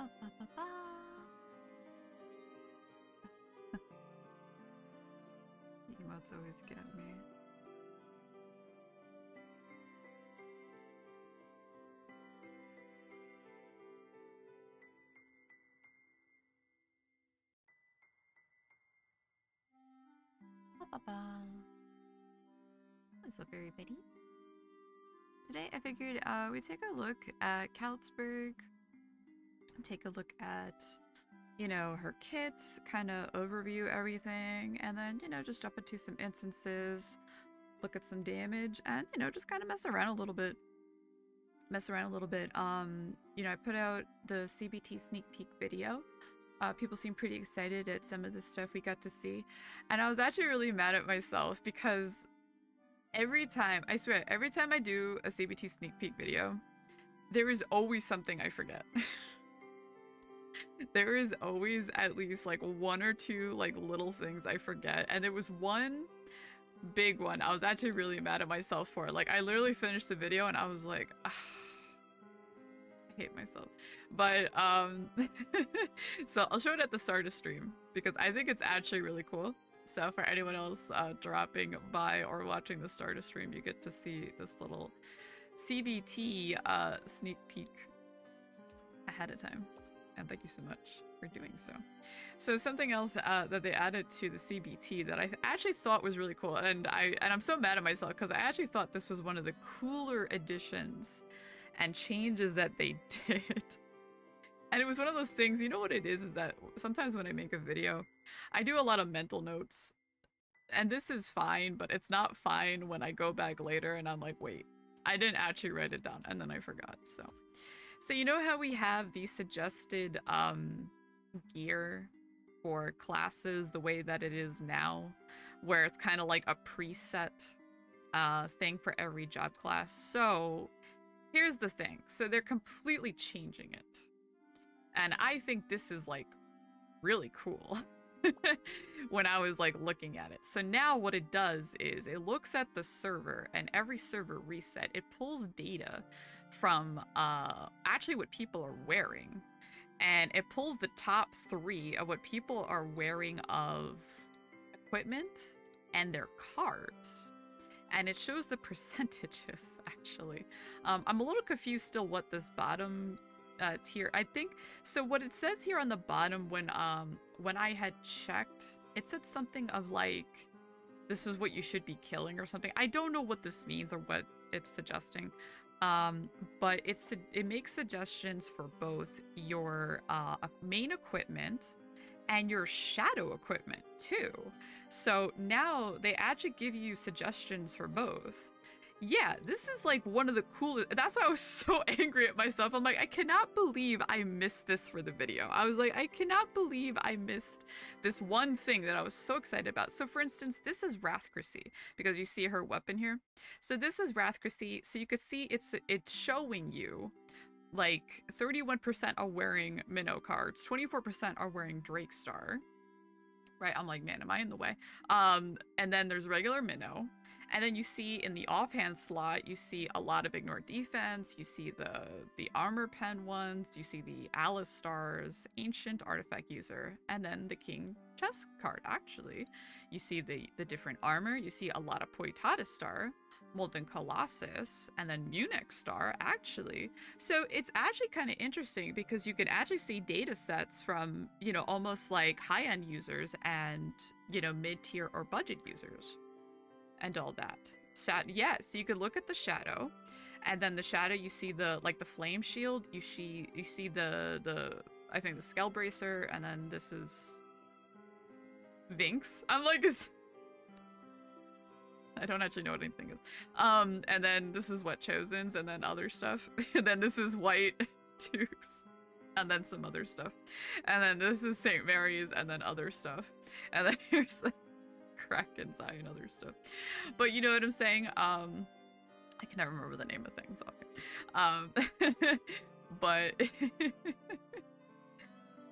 Ba, ba, ba, ba. The emotes always get me. Ba, ba, ba. What's up, everybody? Today I figured we'd take a look at Khalitzburg, take a look at, you know, her kit, kind of overview everything, and then, you know, just jump into some instances, look at some damage, and, you know, just kind of mess around a little bit. You know, I put out the CBT sneak peek video. People seem pretty excited at some of the stuff we got to see, and I was actually really mad at myself because every time, I swear, every time I do a CBT sneak peek video, there is always something I forget. There is always at least like one or two like little things I forget, and there was one big one I was actually really mad at myself for. Like, I literally finished the video and I was like, ah, I hate myself. But so I'll show it at the start of stream because I think it's actually really cool. So for anyone else dropping by or watching the start of stream, you get to see this little CBT sneak peek ahead of time. And thank you so much for doing so. So something else that they added to the CBT that I actually thought was really cool, and I'm so mad at myself because I actually thought this was one of the cooler additions and changes that they did. And it was one of those things, you know what it is that sometimes when I make a video, I do a lot of mental notes. And this is fine, but it's not fine when I go back later and I'm like, wait, I didn't actually write it down, and then I forgot, So you know how we have the suggested gear for classes the way that it is now, where it's kind of like a preset thing for every job class? So here's the thing. So they're completely changing it. And I think this is like really cool when I was like looking at it. So now what it does is it looks at the server, and every server reset, it pulls data from actually what people are wearing, and it pulls the top 3 of what people are wearing of equipment and their cards, and it shows the percentages actually. I'm a little confused still what this bottom tier, I think, so what it says here on the bottom when I had checked, it said something of like, this is what you should be killing or something. I don't know what this means or what it's suggesting. But it makes suggestions for both your main equipment and your shadow equipment too. So now they actually give you suggestions for both. Yeah, this is like one of the coolest. That's why I was so angry at myself. I'm like, I cannot believe I missed this for the video. I was like, I cannot believe I missed this one thing that I was so excited about. So for instance, this is Rathcracy, because you see her weapon here. So this is Rathcracy. So you could see it's showing you like 31% are wearing Minnow cards, 24% are wearing Drakestar. Right, I'm like, man, am I in the way? And then there's regular Minnow. And then you see in the offhand slot, you see a lot of Ignore Defense, you see the Armor Pen ones, you see the Alice Stars, Ancient Artifact User, and then the King Chess card, actually. You see the different armor, you see a lot of Poitatis Star, Molten Colossus, and then Munich Star, actually. So it's actually kind of interesting because you can actually see data sets from, you know, almost like high-end users and, you know, mid-tier or budget users. And all that. Yeah, so you could look at the shadow, and then the shadow, you see the like the flame shield, you see the I think the Skull Bracer, and then this is Vinx. I'm like, I don't actually know what anything is. And then this is what Chosen's, and then other stuff. And then this is White Dukes, and then some other stuff. And then this is St. Mary's, and then other stuff. And then here's Kraken's Eye and other stuff. But you know what I'm saying? I can never remember the name of things. Okay. But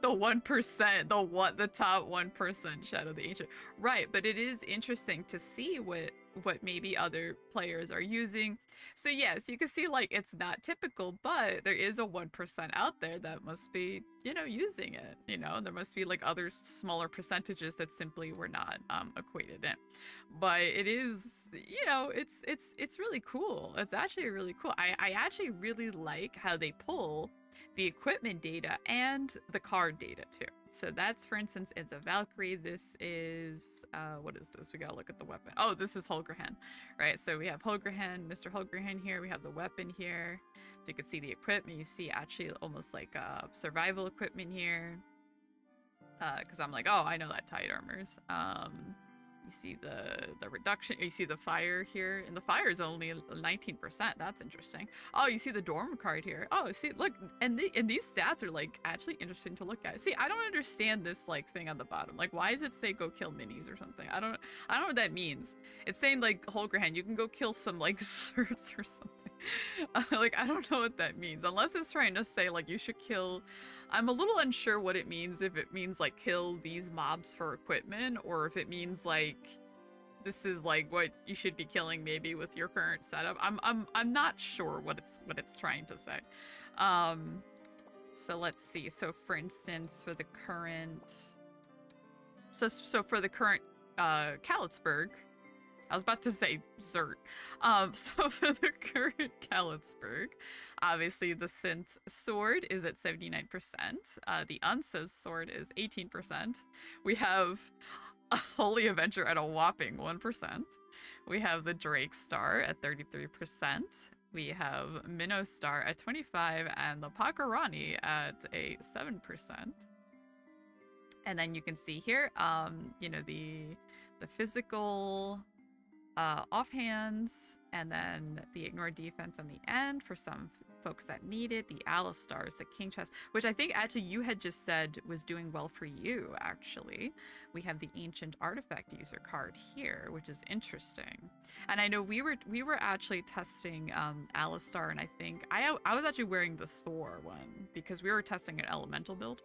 the 1%, the top 1% Shadow the Ancient. Right, but it is interesting to see what what maybe other players are using. So yes, you can see like it's not typical, but there is a 1% out there that must be, you know, using it. You know, there must be like other smaller percentages that simply were not equated in. But it is, you know, it's really cool. It's actually really cool. I actually really like how they pull the equipment data and the card data too. So that's, for instance, it's a Valkyrie. This is, what is this? We gotta look at the weapon. Oh, this is Holgerhen, right? So we have Holgerhen, Mr. Holgerhen here. We have the weapon here. So you can see the equipment. You see actually almost like survival equipment here. Because I'm like, oh, I know that tide armors. You see the reduction. You see the fire here, and the fire is only 19%. That's interesting. Oh, you see the dorm card here. Oh, see, look, and these stats are like actually interesting to look at. See, I don't understand this like thing on the bottom. Like, why does it say go kill minis or something? I don't know what that means. It's saying like Holgerhan, you can go kill some like certs or something. Like, I don't know what that means, unless it's trying to say like you should kill. I'm a little unsure what it means, if it means like kill these mobs for equipment, or if it means like this is like what you should be killing maybe with your current setup. I'm not sure what it's trying to say. So let's see. So for instance, for the current so for the current Khalitzburg, I was about to say Zert. So for the current Khalitzburg, obviously the synth sword is at 79%. The unsynth sword is 18%. We have a Holy Avenger at a whopping 1%. We have the Drake Star at 33%. We have Minnow Star at 25%, and the Pakarani at a 7%. And then you can see here, you know, the physical offhands, and then the ignore defense on the end for some folks that need it. The Alistars, the King Chest, which I think actually you had just said was doing well for you, actually. We have the Ancient Artifact User card here, which is interesting. And I know we were actually testing Alistar, and I think I was actually wearing the Thor one because we were testing an elemental build.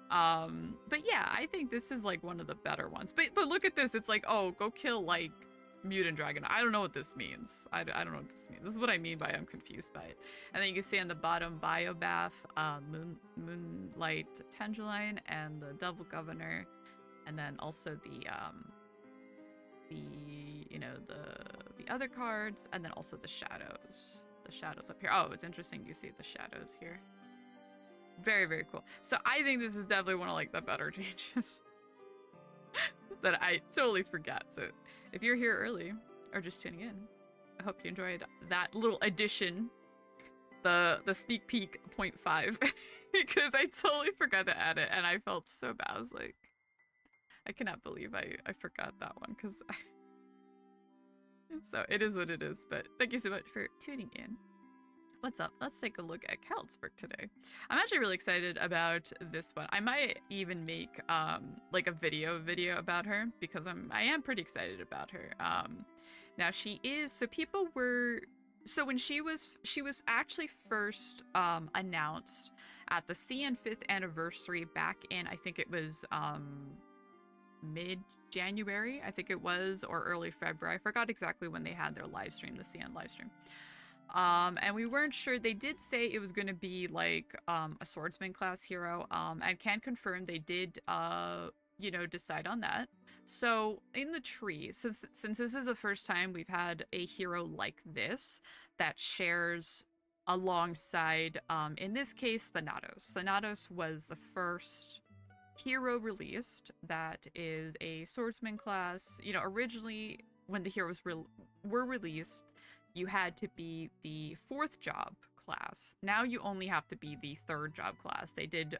But yeah, I think this is like one of the better ones. But look at this. It's like, oh, go kill like Mutant Dragon. I don't know what this means. I don't know what this means. This is what I mean by I'm confused by it. And then you can see on the bottom, Biobath, Moonlight Tangerine, and the Double Governor, and then also the you know, the other cards, and then also the shadows. The shadows up here. Oh, it's interesting. You see the shadows here. Very, very cool. So I think this is definitely one of like the better changes that I totally forgot. So if you're here early or just tuning in, I hope you enjoyed that little addition, the sneak peek 0.5, because I totally forgot to add it and I felt so bad. I was like, I cannot believe I forgot that one, because so it is what it is. But thank you so much for tuning in. What's up? Let's take a look at Khalitzburg today. I'm actually really excited about this one. I might even make like a video about her, because I am pretty excited about her. Now she is, so people were, so when she was actually first announced at the CN 5th anniversary back in, I think it was mid-January, I think it was, or early February. I forgot exactly when they had their live stream, the CN live stream. And we weren't sure. They did say it was going to be like a swordsman class hero, and can confirm they did you know, decide on that. So in the tree, since this is the first time we've had a hero like this that shares alongside in this case Thanatos. Thanatos was the first hero released that is a swordsman class. You know, originally when the heroes were released, you had to be the 4th job class. Now you only have to be the 3rd job class. They did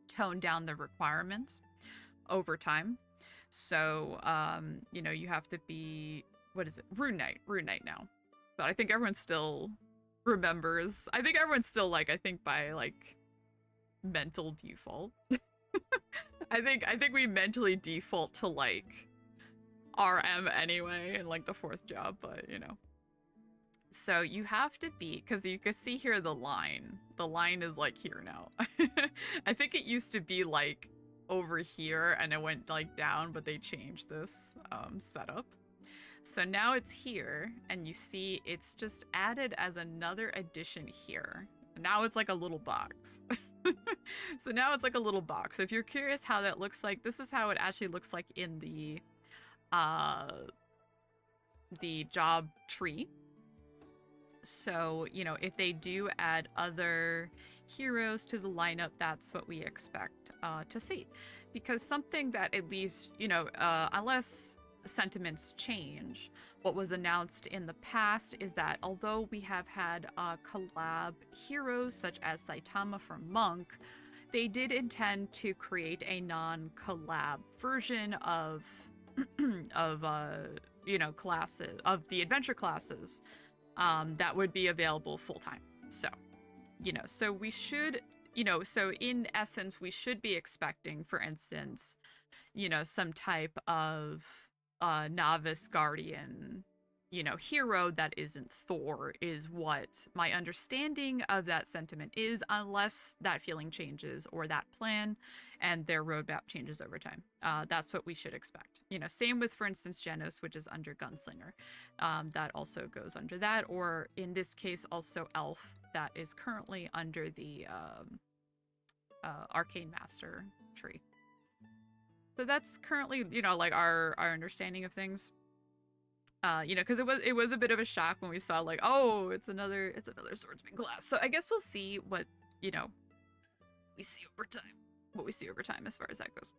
tone down the requirements over time. So, you know, you have to be, what is it? Rune Knight now. But I think everyone still remembers. I think everyone's still like, I think by like mental default. I think we mentally default to like RM anyway, and like the 4th job, but you know. So you have to be, because you can see here the line is like here now. I think it used to be like over here and it went like down, but they changed this setup. So now it's here, and you see it's just added as another addition here. Now it's like a little box. So now it's like a little box. So if you're curious how that looks like, this is how it actually looks like in the job tree. So, you know, if they do add other heroes to the lineup, that's what we expect to see. Because something that at least, you know, unless sentiments change, what was announced in the past is that although we have had collab heroes such as Saitama from Monk, they did intend to create a non-collab version of you know, classes, of the adventure classes that would be available full-time. So, you know, so we should, you know, so in essence, we should be expecting, for instance, you know, some type of novice guardian, you know, hero that isn't Thor, is what my understanding of that sentiment is, unless that feeling changes or that plan and their roadmap changes over time. That's what we should expect. You know, same with, for instance, Genos, which is under Gunslinger. That also goes under that, or in this case, also Elf, that is currently under the Arcane Master tree. So that's currently, you know, like our understanding of things. You know, because it was a bit of a shock when we saw, like, oh, it's another swordsman class. So I guess we'll see what, you know, we see over time. What we see over time as far as that goes.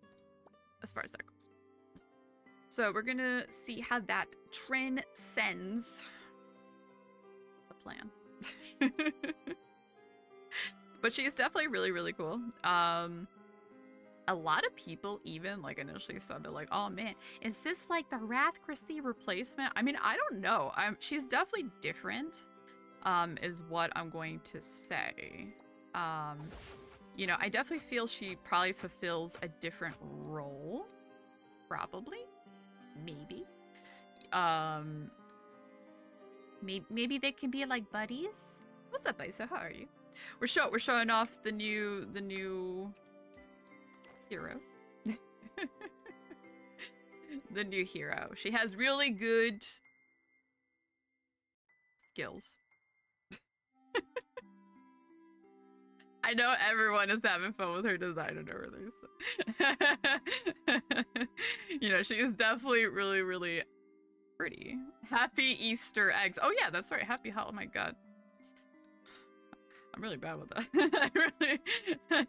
So we're gonna see how that transcends the plan. But she is definitely really, really cool. A lot of people even, like, initially said, they're like, oh man, is this like the Wrath Christie replacement? I mean, I don't know. She's definitely different, is what I'm going to say. You know, I definitely feel she probably fulfills a different role. Probably. Maybe. Maybe they can be like buddies? What's up, Isa? How are you? We're showing off the new hero. The new hero. She has really good skills. I know everyone is having fun with her design and everything. So. You know, she is definitely really, really pretty. Happy Easter eggs. Oh yeah, that's right. Happy oh my god. I'm really bad with that.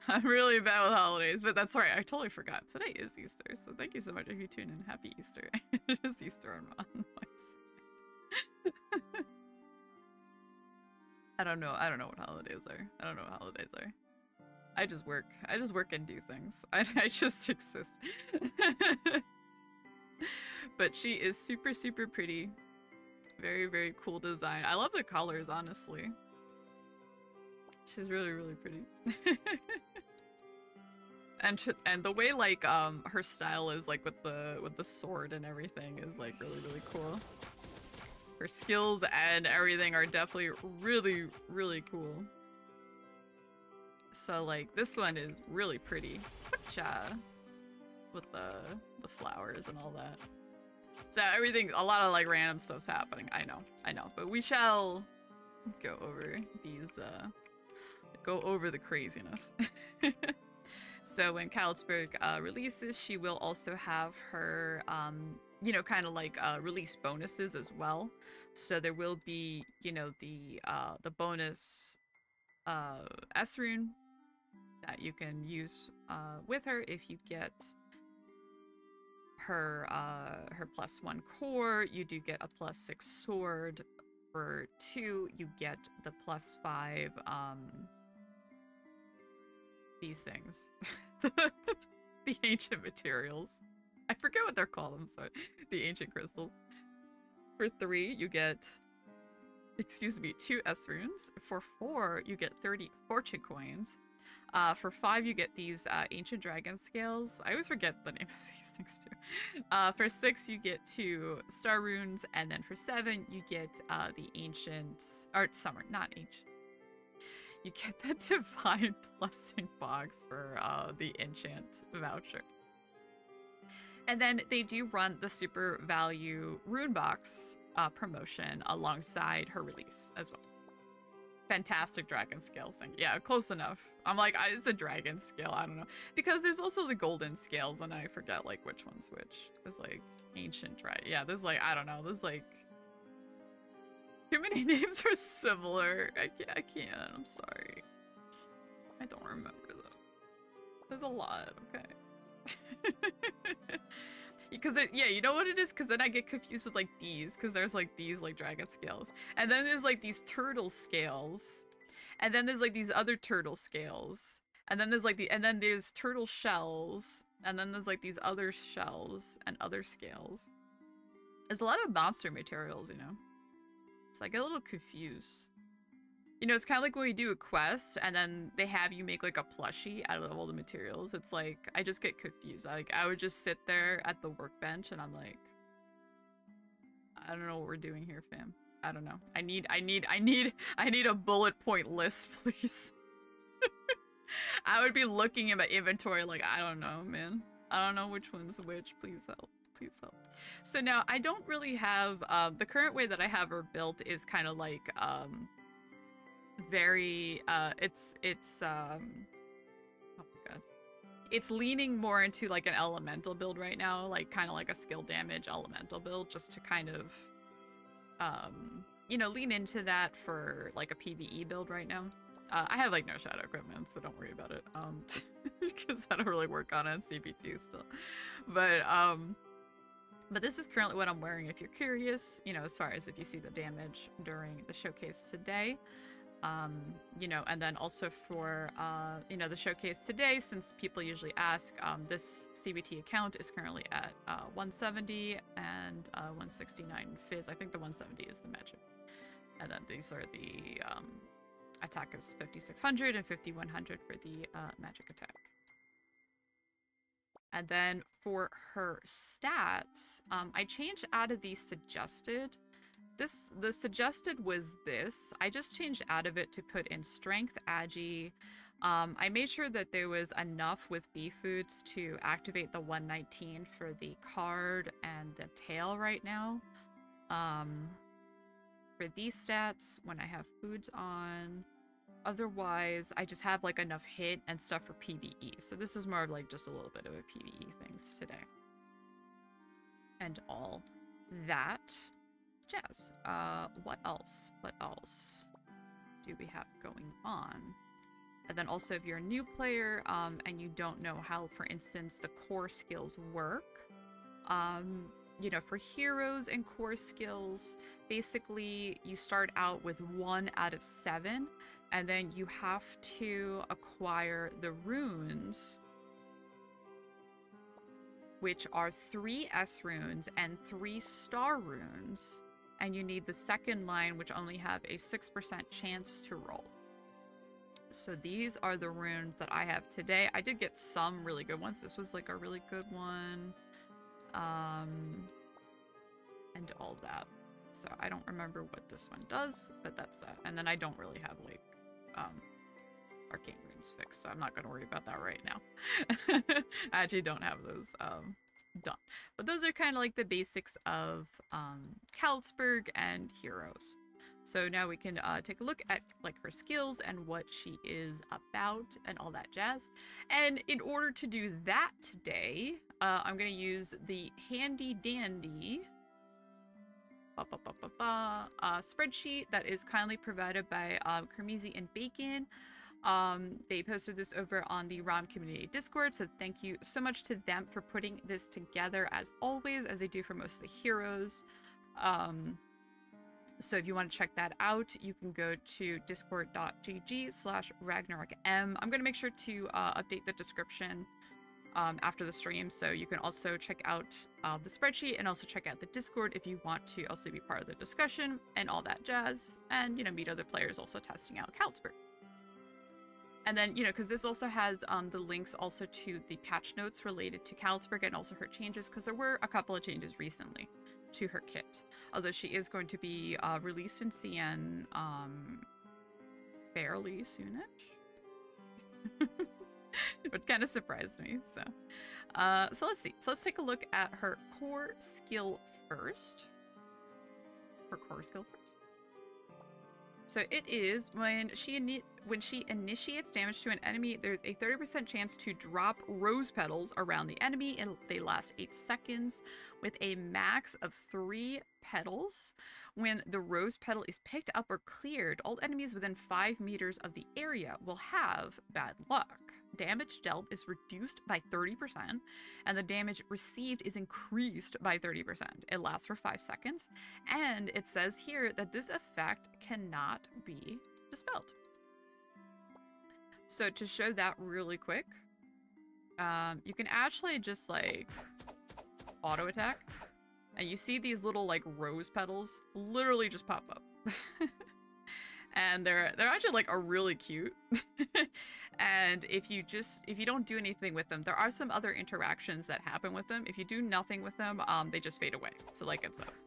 I'm really bad with holidays, but that's right. I totally forgot. Today is Easter, so thank you so much if you tune in. Happy Easter. It is Easter on my side. I don't know what holidays are. I don't know what holidays are. I just work. I just work and do things. I just exist. But she is super, super pretty. Very, very cool design. I love the colors, honestly. She's really, really pretty. And the way, like, her style is, like, with the sword and everything is, like, really, really cool. Her skills and everything are definitely really, really cool. So, like, this one is really pretty. With the flowers and all that. So everything, a lot of, like, random stuff's happening. I know. But we shall go over these, go over the craziness. So when Khalitzburg releases, she will also have her, you know, kind of like release bonuses as well. So there will be, you know, the bonus S rune that you can use with her if you get her her +1 core. You do get a +6 sword. For 2, you get the +5 these things. The ancient materials. I forget what they're called, I'm sorry. The ancient crystals. For 3, you get, excuse me, 2 S runes. For 4, you get 30 fortune coins. For 5, you get these ancient dragon scales. I always forget the name of these things too. For 6, you get 2 star runes, and then for 7, you get the ancient, or summer, not ancient. You get the divine blessing box for the enchant voucher. And then they do run the super value rune box promotion alongside her release as well. Fantastic dragon scales thing. Yeah, close enough. I'm like, it's a dragon scale. I don't know. Because there's also the golden scales, and I forget, like, which one's which. There's, like, ancient dragon. Yeah, there's, like, I don't know. There's, like... Too many names are similar. I can't. I'm sorry. I don't remember, though. There's a lot, okay. Because yeah, you know what it is? Because then I get confused with like these, because there's like these like dragon scales, and then there's like these turtle scales, and then there's like these other turtle scales, and then there's like and then there's turtle shells, and then there's like these other shells and other scales. There's a lot of monster materials, you know. So I get a little confused. You know, it's kind of like when you do a quest and then they have you make like a plushie out of all the materials. It's like, I just get confused. I would just sit there at the workbench and I'm like, I don't know what we're doing here, fam. I don't know. I need a bullet point list, please. I would be looking at my inventory like, I don't know, man. I don't know which one's which. Please help. Please help. So now I don't really have, the current way that I have her built is kind of like, very it's oh my god, it's leaning more into like an elemental build right now, like kind of like a skill damage elemental build, just to kind of you know, lean into that for like a PvE build right now. I have like no shadow equipment, so don't worry about it, because I don't really work on it in CBT still, but this is currently what I'm wearing if you're curious, you know, as far as if you see the damage during the showcase today. You know, and then also for, you know, the showcase today, since people usually ask, this CBT account is currently at 170 and 169 Fizz. I think the 170 is the magic. And then these are the attack is 5600 and 5100 for the magic attack. And then for her stats, I changed out of the suggested. The suggested was this. I just changed out of it to put in strength, agi. I made sure that there was enough with bee foods to activate the 119 for the card and the tail right now. For these stats, when I have foods on, otherwise I just have like enough hit and stuff for PvE. So this is more of like just a little bit of a PvE things today. And all that jazz. What else do we have going on? And then also, if you're a new player and you don't know how, for instance, the core skills work, you know, for heroes and core skills, basically you start out with 1 out of 7, and then you have to acquire the runes, which are 3 S runes and 3 star runes. And you need the second line, which only have a 6% chance to roll. So these are the runes that I have today. I did get some really good ones. This was like a really good one. And all that. So I don't remember what this one does, but that's that. And then I don't really have like arcane runes fixed, so I'm not going to worry about that right now. I actually don't have those done. But those are kind of like the basics of Khalitzburg and heroes. So now we can take a look at like her skills and what she is about and all that jazz. And in order to do that today, I'm going to use the handy dandy spreadsheet that is kindly provided by Cremisi and Bacon. They posted this over on the ROM community Discord, so thank you so much to them for putting this together as always, as they do for most of the heroes. So if you want to check that out, you can go to discord.gg/RagnarokM. I'm going to make sure to update the description after the stream, so you can also check out the spreadsheet and also check out the Discord if you want to also be part of the discussion and all that jazz, and, you know, meet other players also testing out Khalitzburg. And then, you know, because this also has the links also to the patch notes related to Khalitzburg and also her changes, because there were a couple of changes recently to her kit. Although she is going to be released in CN fairly soonish. which kind of surprised me. So let's see. So let's take a look at her core skill first. Her core skill first. So it is when she initiates damage to an enemy, there's a 30% chance to drop rose petals around the enemy, and they last 8 seconds with a max of 3 petals. When the rose petal is picked up or cleared, all enemies within 5 meters of the area will have bad luck. Damage dealt is reduced by 30%, and the damage received is increased by 30%. It lasts for 5 seconds, and it says here that this effect cannot be dispelled. So to show that really quick, you can actually just like auto attack, and you see these little like rose petals literally just pop up. And they're actually like are really cute. And if you don't do anything with them, there are some other interactions that happen with them. If you do nothing with them, they just fade away. So like it says.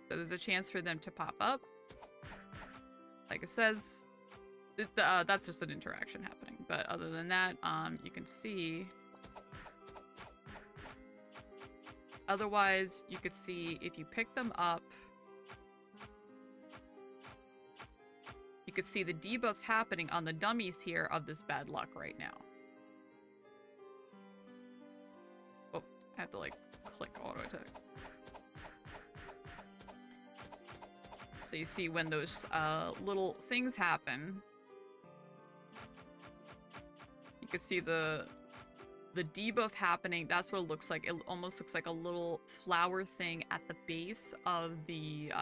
So there's a chance for them to pop up. Like it says, that's just an interaction happening. But other than that, you can see. Otherwise, you could see if you pick them up, you could see the debuffs happening on the dummies here of this bad luck right now. Oh, I have to like click auto attack. So you see when those little things happen, you can see the debuff happening. That's what it looks like. It almost looks like a little flower thing at the base of the,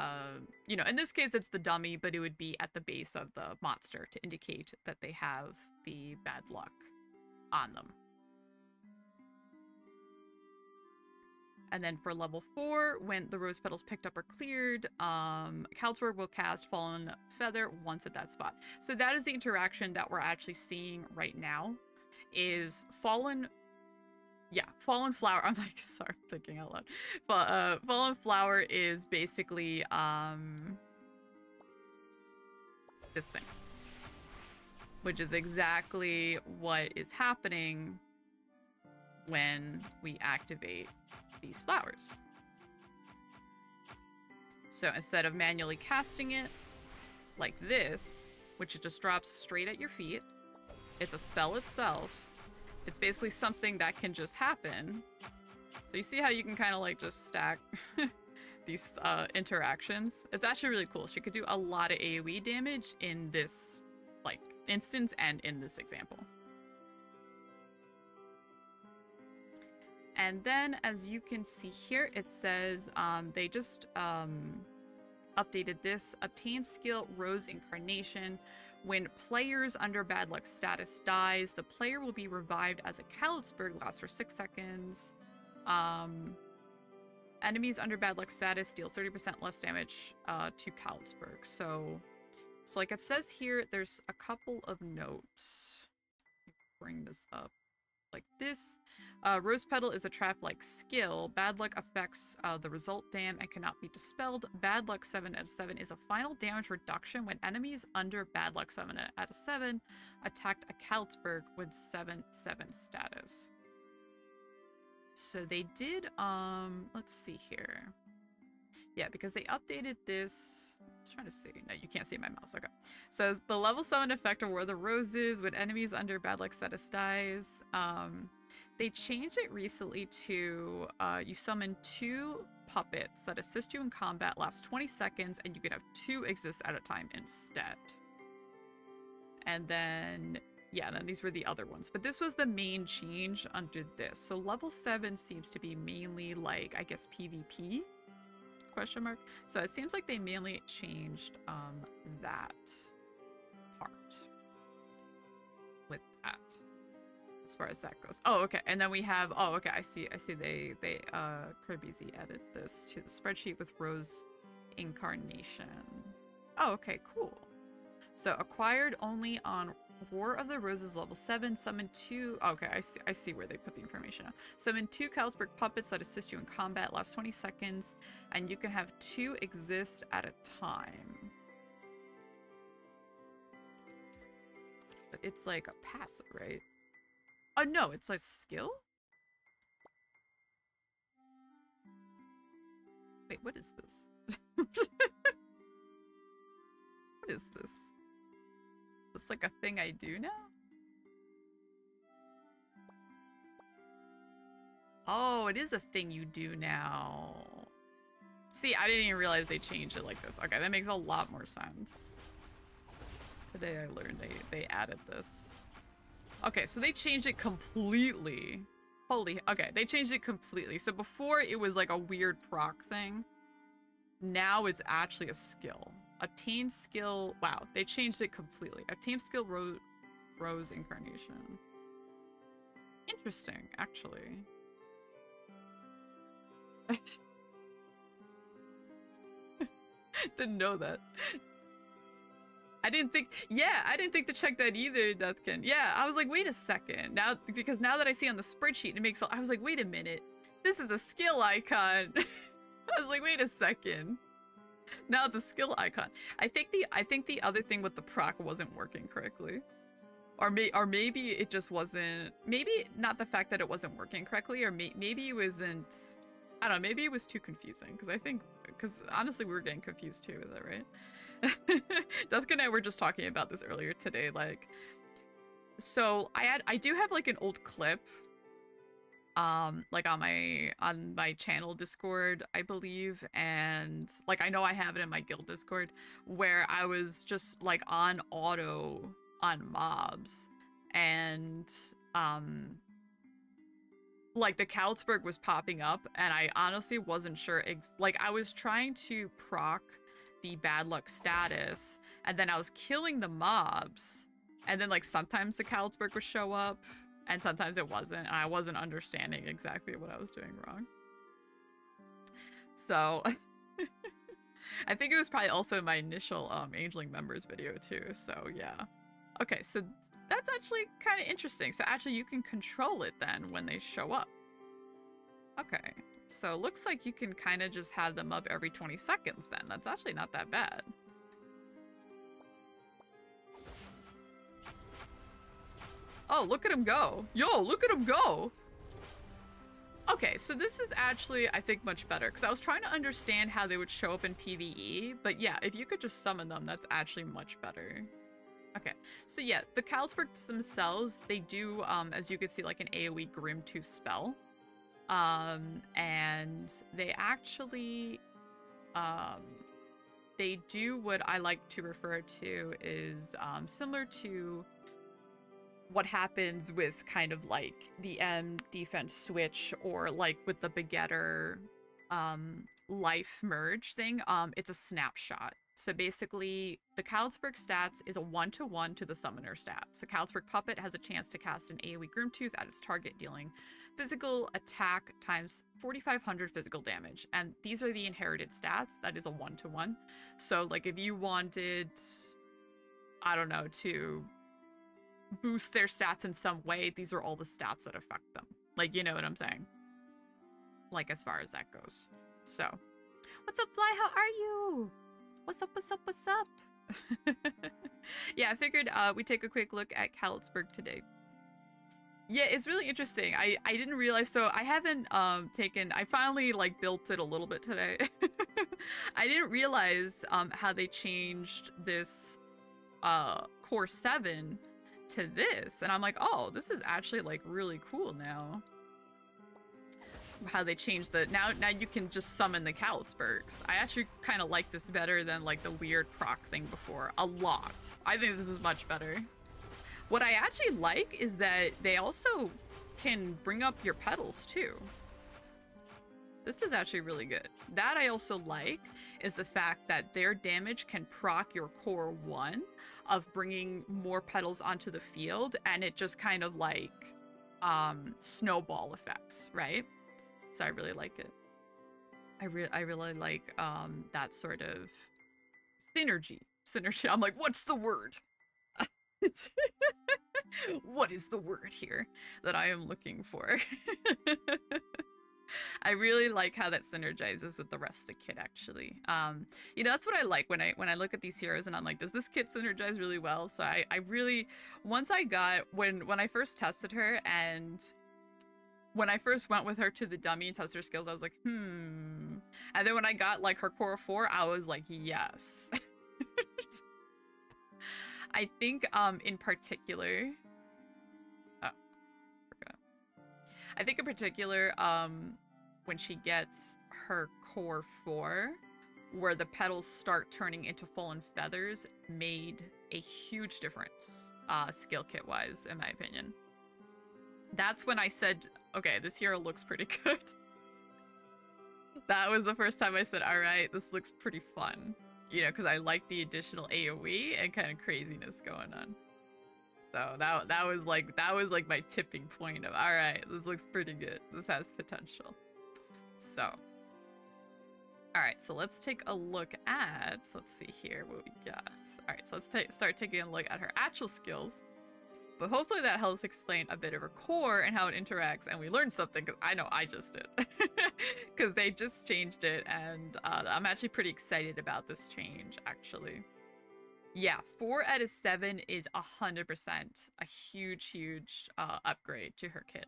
you know, in this case it's the dummy, but it would be at the base of the monster to indicate that they have the bad luck on them. And then for level 4, when the rose petals picked up or cleared, Khalitzburg will cast Fallen Feather once at that spot. So that is the interaction that we're actually seeing right now, is Fallen Flower. I'm like, sorry, I'm thinking out loud. But Fallen Flower is basically this thing, which is exactly what is happening when we activate these flowers. So instead of manually casting it like this, which it just drops straight at your feet, it's a spell itself. It's basically something that can just happen. So you see how you can kind of like just stack these interactions? It's actually really cool. She could do a lot of AoE damage in this like instance and in this example. And then as you can see here, it says they just updated this. Obtain skill Rose Incarnation. When players under bad luck status dies, the player will be revived as a Khalitzburg, lasts for 6 seconds. Enemies under bad luck status deal 30% less damage to Khalitzburg. So like it says here, there's a couple of notes. Bring this up like this. Rose Petal is a trap-like skill. Bad luck affects the result dam and cannot be dispelled. Bad luck 7 out of 7 is a final damage reduction when enemies under bad luck 7 out of 7 attacked a Khalitzburg with 7/7 status. So they did, let's see here. Yeah, because they updated this. I was trying to see. No, you can't see my mouse. Okay. So the level 7 effect of War of the Roses when enemies under bad luck status dies. They changed it recently to you summon 2 puppets that assist you in combat, last 20 seconds, and you can have 2 exist at a time instead. And then, yeah, then these were the other ones. But this was the main change under this. So level 7 seems to be mainly like, I guess, PvP? Question mark. So it seems like they mainly changed that part with that. As far as that goes. Oh, okay. And then we have, oh, okay, I see they cremisi added this to the spreadsheet with Rose Incarnation. Oh, okay, cool. So acquired only on War of the Roses level 7, summon 2, okay, I see where they put the information now. Summon 2 Khalitzburg puppets that assist you in combat, last 20 seconds, and you can have 2 exist at a time. But it's like a passive, right? Oh no, it's a skill? Wait, what is this? What is this? Is this like a thing I do now? Oh, it is a thing you do now. See, I didn't even realize they changed it like this. Okay, that makes a lot more sense. Today I learned they added this. Okay, so they changed it completely. Holy, okay, they changed it completely. So before it was like a weird proc thing. Now it's actually a skill. Obtain skill, wow, they changed it completely. Obtain skill Rose Incarnation. Interesting, actually. Didn't know that. I didn't think to check that either, Deathkin. Yeah, I was like, wait a second. Now, because now that I see on the spreadsheet, it makes, I was like, wait a minute. This is a skill icon. I was like, wait a second. Now it's a skill icon. I think the other thing with the proc wasn't working correctly. Or maybe it just wasn't, maybe not the fact that it wasn't working correctly, or maybe it wasn't, I don't know, maybe it was too confusing, because honestly we were getting confused too with it, right? Dusk and I were just talking about this earlier today, like, so I do have like an old clip, like on my channel Discord, I believe, and like I know I have it in my guild Discord, where I was just like on auto on mobs, and like the Khalitzburg was popping up, and I honestly wasn't sure like I was trying to proc the bad luck status, and then I was killing the mobs, and then like sometimes the Khalitzburg would show up and sometimes it wasn't, and I wasn't understanding exactly what I was doing wrong. So I think it was probably also my initial Angeling members video too, so yeah. Okay, so that's actually kind of interesting. So actually you can control it then when they show up. Okay, so it looks like you can kind of just have them up every 20 seconds then. That's actually not that bad. Oh, look at him go. Yo, look at him go. Okay, so this is actually, I think, much better, because I was trying to understand how they would show up in PvE, but yeah, if you could just summon them, that's actually much better. Okay, so yeah, the Khalitzburgs themselves, they do, as you can see, like an AoE Grimtooth spell. And they actually, they do what I like to refer to is similar to what happens with kind of like the M defense switch, or like with the begetter life merge thing. It's a snapshot. So basically, the Khalitzburg stats is a 1-to-1 to the summoner stats. The Khalitzburg puppet has a chance to cast an AoE Grimtooth at its target, dealing physical attack times 4,500 physical damage. And these are the inherited stats. That is a 1-to-1. So like if you wanted, I don't know, to boost their stats in some way, these are all the stats that affect them. Like, you know what I'm saying? Like as far as that goes. So, what's up, Fly? How are you? What's up, what's up, what's up? Yeah, I figured we'd take a quick look at Khalitzburg today. Yeah, it's really interesting. I didn't realize, so I haven't I finally like built it a little bit today. I didn't realize how they changed this core 7 to this, and I'm like, oh, this is actually like really cool now. How they changed the now you can just summon the Khalitzburgs. I actually kind of like this better than like the weird proc thing before, a lot. I think this is much better. What I actually like is that they also can bring up your petals too. This is actually really good. That I also like is the fact that their damage can proc your core 1 of bringing more petals onto the field, and it just kind of like snowball effects, right? So I really like it. I really like that sort of synergy. I'm like, what's the word? What is the word here that I am looking for? I really like how that synergizes with the rest of the kit, actually. You know, that's what I like when I look at these heroes and I'm like, does this kit synergize really well? So I really, once I got, when I first tested her and when I first went with her to the dummy and tested her skills, I was like, And then when I got like her core 4, I was like, yes. I think in particular, I think in particular, when she gets her core 4, where the petals start turning into fallen feathers, made a huge difference, skill kit wise, in my opinion. That's when I said, okay, this hero looks pretty good. That was the first time I said, all right, this looks pretty fun. You know, because I like the additional AoE and kind of craziness going on. So that was like my tipping point of, all right, this looks pretty good. This has potential. So, all right, so let's take a look at, let's see here what we got. All right, so let's start taking a look at her actual skills. But hopefully that helps explain a bit of her core and how it interacts, and we learned something, because I know I just did. Because they just changed it, and I'm actually pretty excited about this change, actually. Yeah, 4 out of 7 is 100% a huge upgrade to her kit.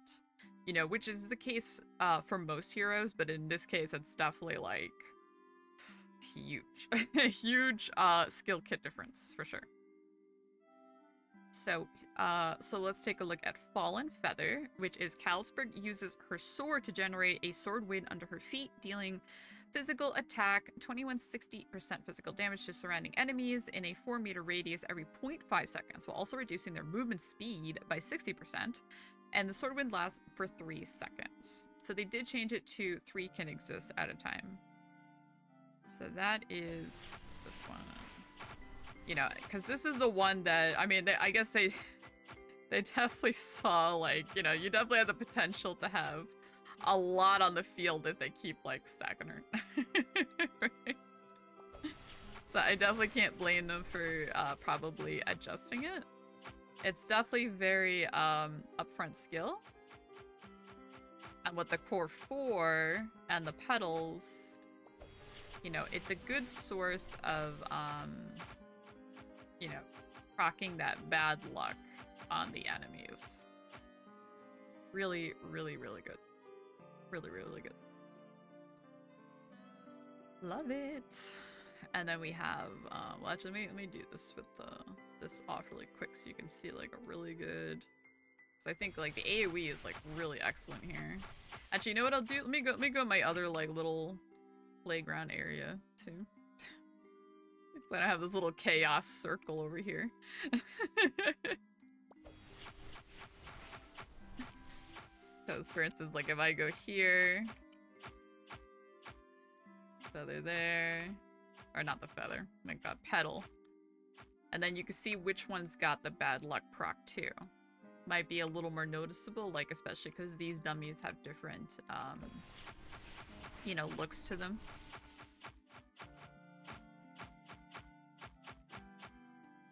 You know, which is the case for most heroes, but in this case, it's definitely, like, huge. Huge skill kit difference, for sure. So let's take a look at Fallen Feather, which is Khalitzburg uses her sword to generate a sword wind under her feet, dealing physical attack, 2160% physical damage to surrounding enemies in a 4-meter radius every 0.5 seconds, while also reducing their movement speed by 60%. And the sword wind lasts for 3 seconds. So they did change it to 3 can exist at a time. So that is this one. You know, because this is the one that, I mean, I guess they definitely saw, like, you know, you definitely have the potential to have a lot on the field if they keep, like, stacking her. Right? So I definitely can't blame them for probably adjusting it. It's definitely very upfront skill. And with the core 4 and the petals, you know, it's a good source of, you know, procking that bad luck on the enemies. Really, really, really good. Really, really good. Love it. And then we have, well, actually, let me do this with this off really quick so you can see, like, a really good. So I think, like, the AoE is, like, really excellent here. Actually, you know what I'll do? Let me go my other, like, little playground area too. So I have this little chaos circle over here. Because, for instance, like, if I go here, feather there, or not the feather, my god, petal. And then you can see which one's got the bad luck proc too. Might be a little more noticeable, like, especially because these dummies have different, you know, looks to them.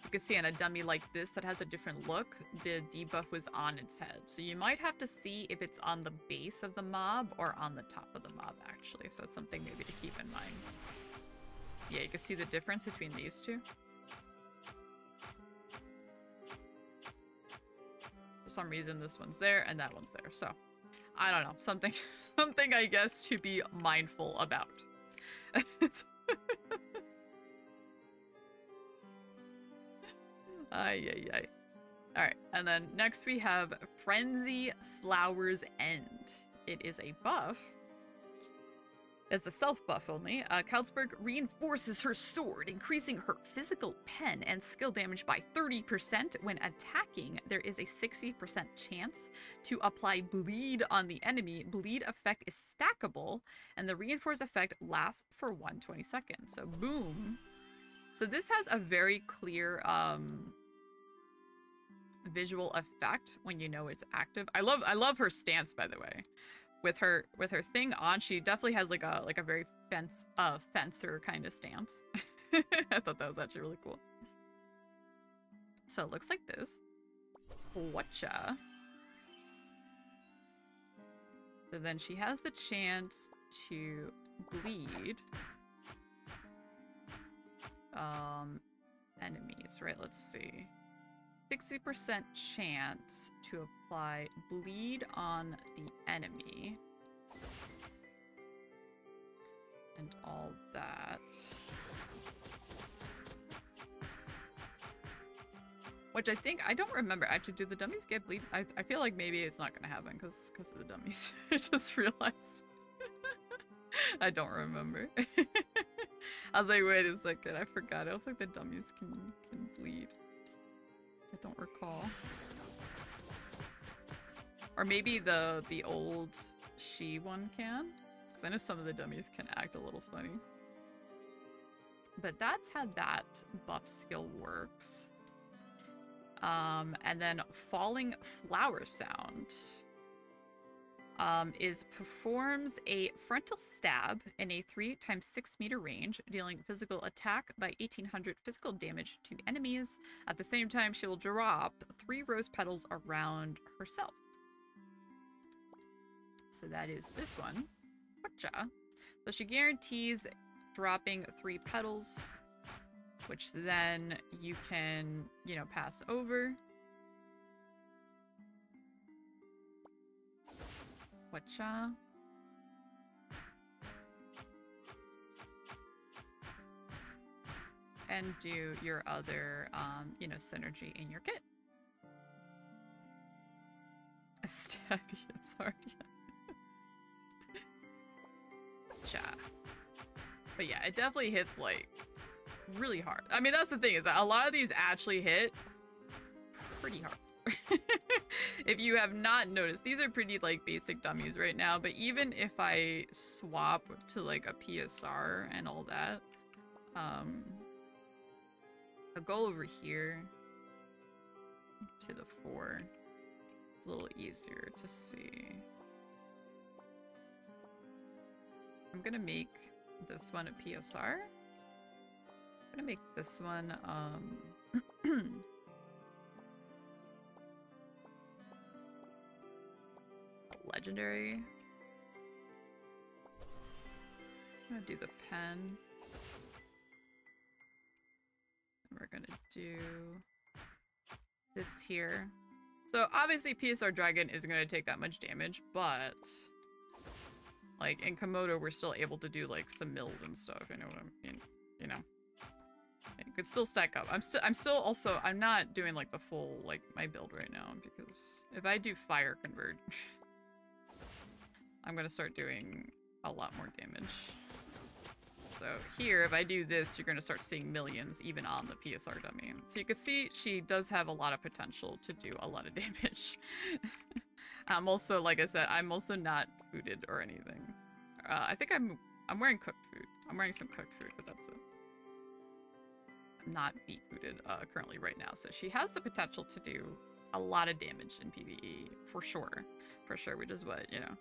You can see on a dummy like this that has a different look, the debuff was on its head. So you might have to see if it's on the base of the mob or on the top of the mob, actually. So it's something maybe to keep in mind. Yeah, you can see the difference between these two. For some reason, this one's there and that one's there. So, I don't know. Something I guess, to be mindful about. Ay. Alright, and then next we have Frenzy Flower's End. It is a buff. It's a self-buff only. Khalitzburg reinforces her sword, increasing her physical pen and skill damage by 30%. When attacking, there is a 60% chance to apply bleed on the enemy. Bleed effect is stackable, and the reinforced effect lasts for 120 seconds. So boom. So this has a very clear visual effect when you know it's active. I love her stance, by the way. With her thing on, she definitely has like a very fencer kind of stance. I thought that was actually really cool. So it looks like this. Whatcha? So then she has the chance to bleed enemies, right? Let's see. 60% chance to apply bleed on the enemy. And all that. Which I think, I don't remember. Actually, do the dummies get bleed? I feel like maybe it's not gonna happen because of the dummies. I just realized. I don't remember. I was like, wait a second, I forgot. I was like, the dummies can bleed. I don't recall. Or maybe the old she one can. Because I know some of the dummies can act a little funny. But that's how that buff skill works. And then Falling Flower Sound performs a frontal stab in a 3 × 6 meter range, dealing physical attack by 1800 physical damage to enemies. At the same time, she will drop 3 rose petals around herself. So that is this one. Gacha. So she guarantees dropping 3 petals, which then you can, you know, pass over. Gacha. And do your other, you know, synergy in your kit. Stabby, it's hard, yeah. Gacha. But yeah, it definitely hits, like, really hard. I mean, that's the thing, is that a lot of these actually hit pretty hard. If you have not noticed, these are pretty, like, basic dummies right now, but even if I swap to, like, a PSR and all that, I'll go over here to the 4. It's a little easier to see. I'm gonna make this one a PSR. I'm gonna make this one, legendary. I'm gonna do the pen. And we're gonna do this here. So obviously PSR Dragon isn't gonna take that much damage, but like in Komodo we're still able to do like some mills and stuff, you know what I mean? You know. It could still stack up. I'm still also, I'm not doing like the full like my build right now, because if I do fire convert I'm gonna start doing a lot more damage. So here, if I do this, you're gonna start seeing millions even on the PSR dummy. So you can see she does have a lot of potential to do a lot of damage. I'm also, like I said, I'm also not fooded or anything. I think I'm wearing cooked food. I'm wearing some cooked food, but that's it. I'm not beat fooded currently right now. So she has the potential to do a lot of damage in PvE for sure, which is what, you know,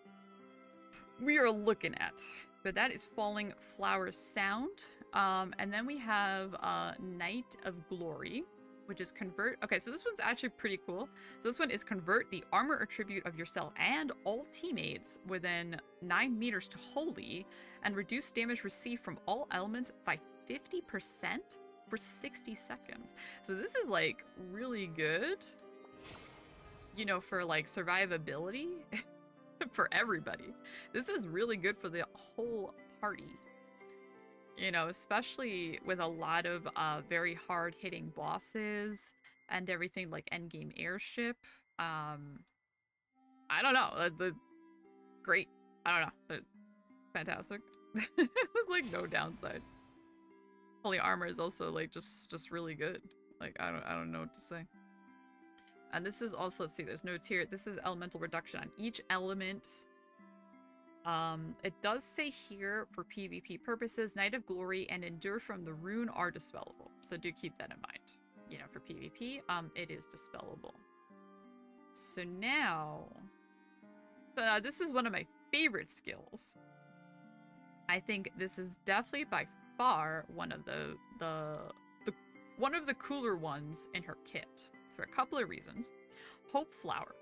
we are looking at. But that is Falling Flower Sound. And then we have Night of Glory, which is convert. Okay, so this one's actually pretty cool. So this one is convert the armor attribute of yourself and all teammates within 9 meters to holy, and reduce damage received from all elements by 50% for 60 seconds. So this is like really good, you know, for like survivability. For everybody. This is really good for the whole party. You know, especially with a lot of very hard-hitting bosses and everything, like endgame airship. I don't know. Great. I don't know. Fantastic. There's like no downside. Holy armor is also like just really good. Like I don't know what to say. And this is also, let's see, there's notes here. This is elemental reduction on each element. It does say here for PvP purposes, Night of Glory and Endure from the Rune are dispellable. So do keep that in mind. You know, for PvP, it is dispellable. So now, this is one of my favorite skills. I think this is definitely by far one of the cooler ones in her kit. For a couple of reasons. Hope Flower.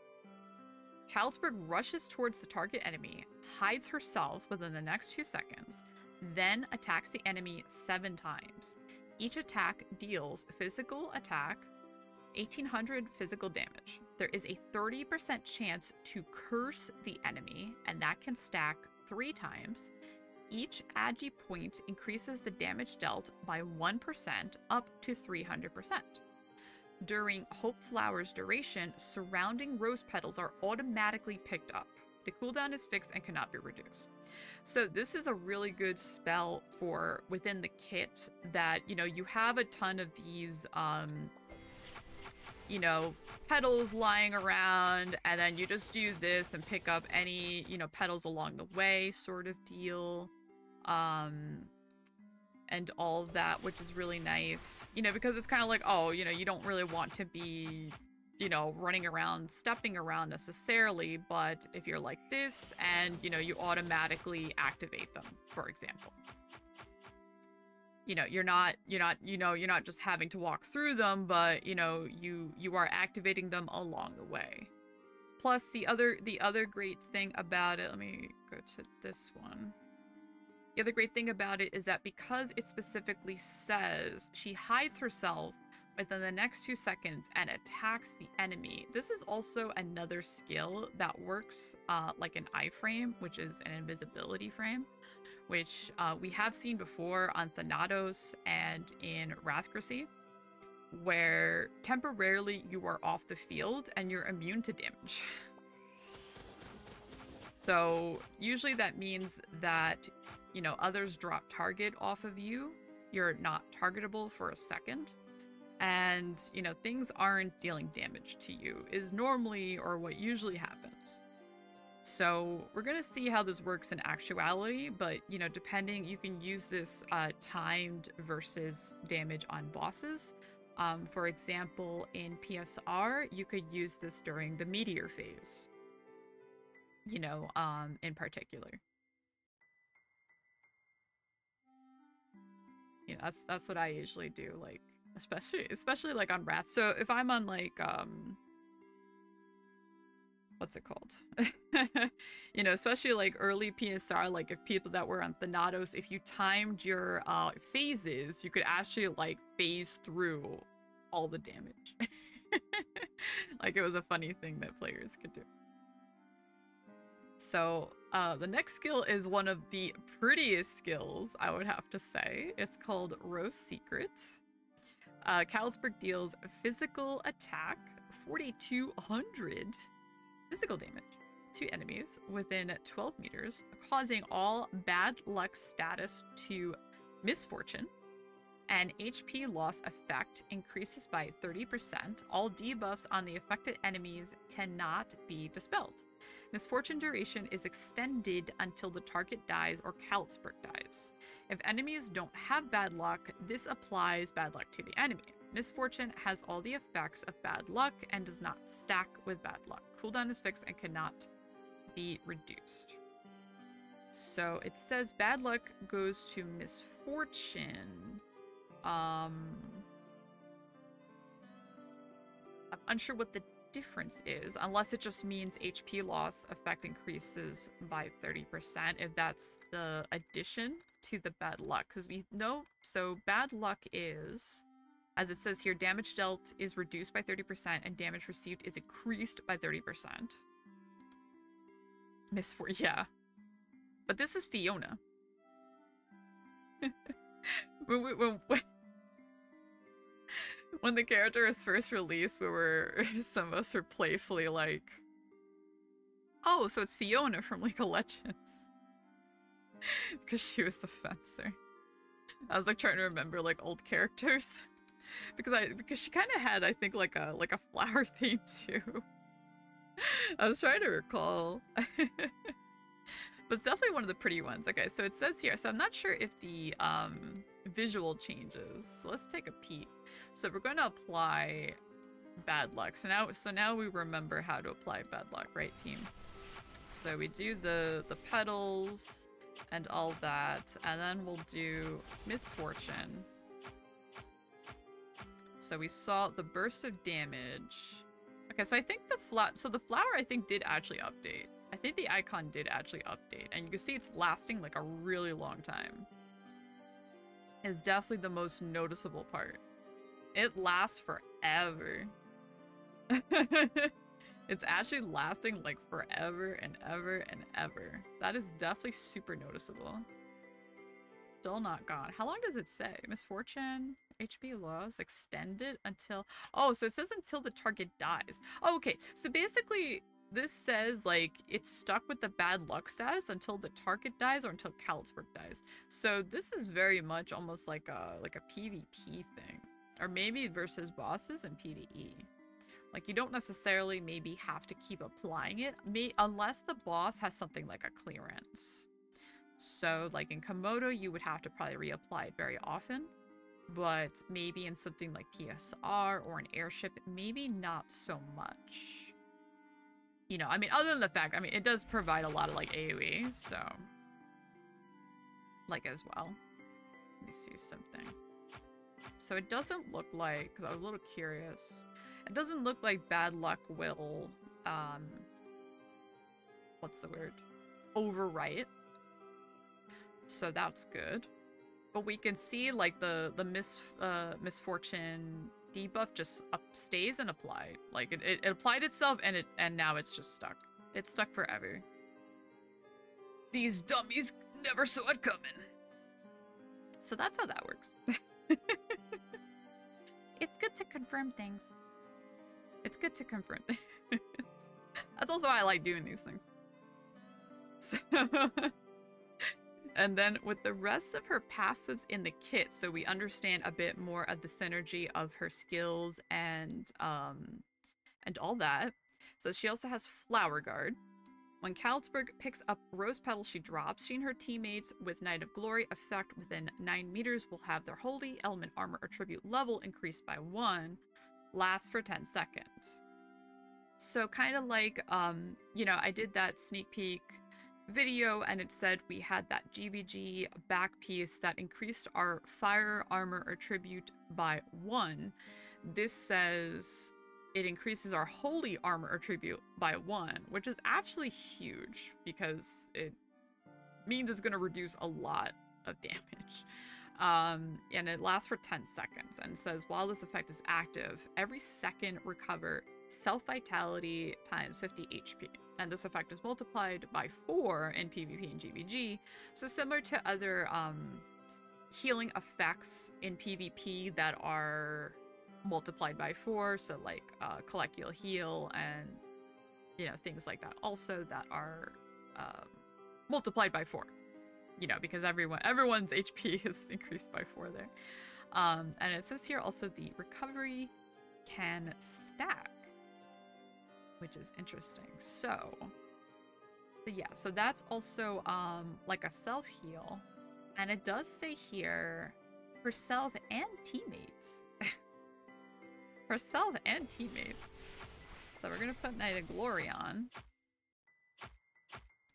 Khalitzburg rushes towards the target enemy, hides herself within the next 2 seconds, then attacks the enemy 7 times. Each attack deals physical attack, 1800 physical damage. There is a 30% chance to curse the enemy, and that can stack 3 times. Each agi point increases the damage dealt by 1% up to 300%. During Hope Flower's duration, surrounding rose petals are automatically picked up. The cooldown is fixed and cannot be reduced. So this is a really good spell for within the kit that, you know, you have a ton of these, you know, petals lying around, and then you just do this and pick up any, you know, petals along the way sort of deal. And all of that, which is really nice, you know, because it's kind of like, oh, you know, you don't really want to be, you know, running around, stepping around necessarily, but if you're like this and, you know, you automatically activate them, for example. You know, you're not just having to walk through them, but, you know, you are activating them along the way. Plus, the other great thing about it, let me go to this one. The other great thing about it is that because it specifically says she hides herself within the next 2 seconds and attacks the enemy, this is also another skill that works like an iframe, which is an invisibility frame, which we have seen before on Thanatos and in Wrathcracy, where temporarily you are off the field and you're immune to damage. So usually that means that, you know, others drop target off of you. You're not targetable for a second. And, you know, things aren't dealing damage to you is normally or what usually happens. So we're going to see how this works in actuality, but, you know, depending, you can use this timed versus damage on bosses. For example, in PSR, you could use this during the meteor phase, you know, in particular. You know, that's what I usually do, like, especially like on Wrath. So if I'm on like, what's it called? You know, especially like early PSR, like if people that were on Thanatos, if you timed your phases, you could actually like phase through all the damage. Like it was a funny thing that players could do. So the next skill is one of the prettiest skills, I would have to say. It's called Rose Secret. Khalitzburg deals physical attack, 4,200 physical damage to enemies within 12 meters, causing all bad luck status to misfortune. An HP loss effect increases by 30%. All debuffs on the affected enemies cannot be dispelled. Misfortune duration is extended until the target dies or Khalitzburg dies. If enemies don't have bad luck, this applies bad luck to the enemy. Misfortune has all the effects of bad luck and does not stack with bad luck. Cooldown is fixed and cannot be reduced. So it says bad luck goes to misfortune. I'm unsure what the difference is, unless it just means HP loss effect increases by 30%, if that's the addition to the bad luck, because we know, so bad luck is, as it says here, damage dealt is reduced by 30% and damage received is increased by 30%. Yeah. But this is Fiona. When the character was first released, some of us were playfully like, oh, so it's Fiona from League of Legends. Because she was the fencer. I was like trying to remember like old characters. Because she kind of had, I think, like a flower theme too. I was trying to recall. But it's definitely one of the pretty ones. Okay, so it says here, so I'm not sure if the visual changes. So let's take a peek. So we're going to apply bad luck. So now we remember how to apply bad luck, right, team? So we do the petals and all that, and then we'll do misfortune. So we saw the burst of damage. Okay, so I think the so the flower I think did actually update. I think the icon did actually update, and you can see it's lasting like a really long time. It's definitely the most noticeable part. It lasts forever. It's actually lasting like forever and ever and ever. That is definitely super noticeable. Still not gone. How long does it say? Misfortune, HP loss, extended until... Oh, so it says until the target dies. Oh, okay. So basically, this says, like, it's stuck with the bad luck status until the target dies or until Khalitzburg dies. So this is very much almost like a PvP thing. Or maybe versus bosses in PvE. Like, you don't necessarily maybe have to keep applying it, unless the boss has something like a clearance. So, like in Komodo, you would have to probably reapply it very often. But maybe in something like PSR or an airship, maybe not so much. You know, I mean, other than the fact, I mean, it does provide a lot of, like, AoE, so... Like, as well. Let me see something. So it doesn't look like, because I was a little curious... It doesn't look like bad luck will, what's the word? Overwrite. So that's good. But we can see, like, the misfortune debuff just stays and applied. Like, it applied itself, and now it's just stuck. It's stuck forever. These dummies never saw it coming. So that's how that works. It's good to confirm things. It's good to confirm things. That's also why I like doing these things. So and then with the rest of her passives in the kit, so we understand a bit more of the synergy of her skills and all that. So she also has Flower Guard. When Khalitzburg picks up Rose Petal, she drops. She and her teammates with Knight of Glory effect within 9 meters will have their Holy Element Armor Attribute level increased by 1. Lasts for 10 seconds. So kind of like, you know, I did that sneak peek video and it said we had that GVG back piece that increased our fire armor attribute by 1. This says it increases our holy armor attribute by 1, which is actually huge because it means it's going to reduce a lot of damage. And it lasts for 10 seconds and says while this effect is active, every second recover self-vitality times 50 HP. And this effect is multiplied by 4 in PvP and GVG. So similar to other healing effects in PvP that are multiplied by 4, so like collect, heal, and you know, things like that also that are multiplied by 4. You know, because everyone's HP is increased by 4 there. And it says here also the recovery can stack, which is interesting. So yeah, so that's also like a self-heal. And it does say here herself and teammates. Herself and teammates. So we're gonna put Knight of Glory on.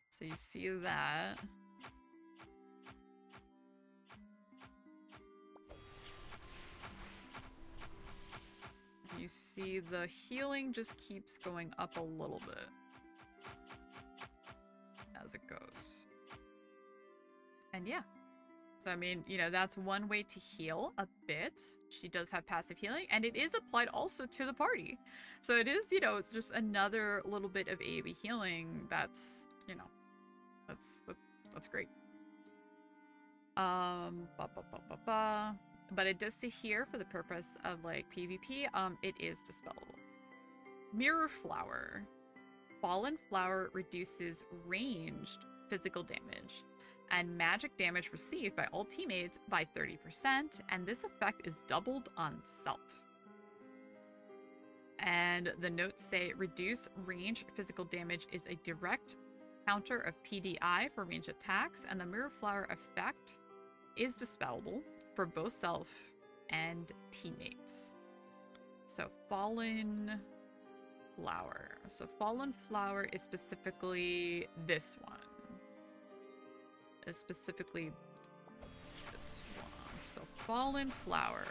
So you see that. You see the healing just keeps going up a little bit as it goes. And yeah. So I mean, you know, that's one way to heal a bit. She does have passive healing, and it is applied also to the party. So it is, you know, it's just another little bit of AoE healing that's, you know, that's great. But it does say here for the purpose of like PvP, it is dispellable. Mirror Flower. Fallen Flower reduces ranged physical damage and magic damage received by all teammates by 30%, and this effect is doubled on self. And the notes say reduce ranged physical damage is a direct counter of PDI for ranged attacks, and the Mirror Flower effect is dispellable for both self and teammates. So Fallen Flower. So Fallen Flower is specifically this one. Is specifically this one. So Fallen Flower.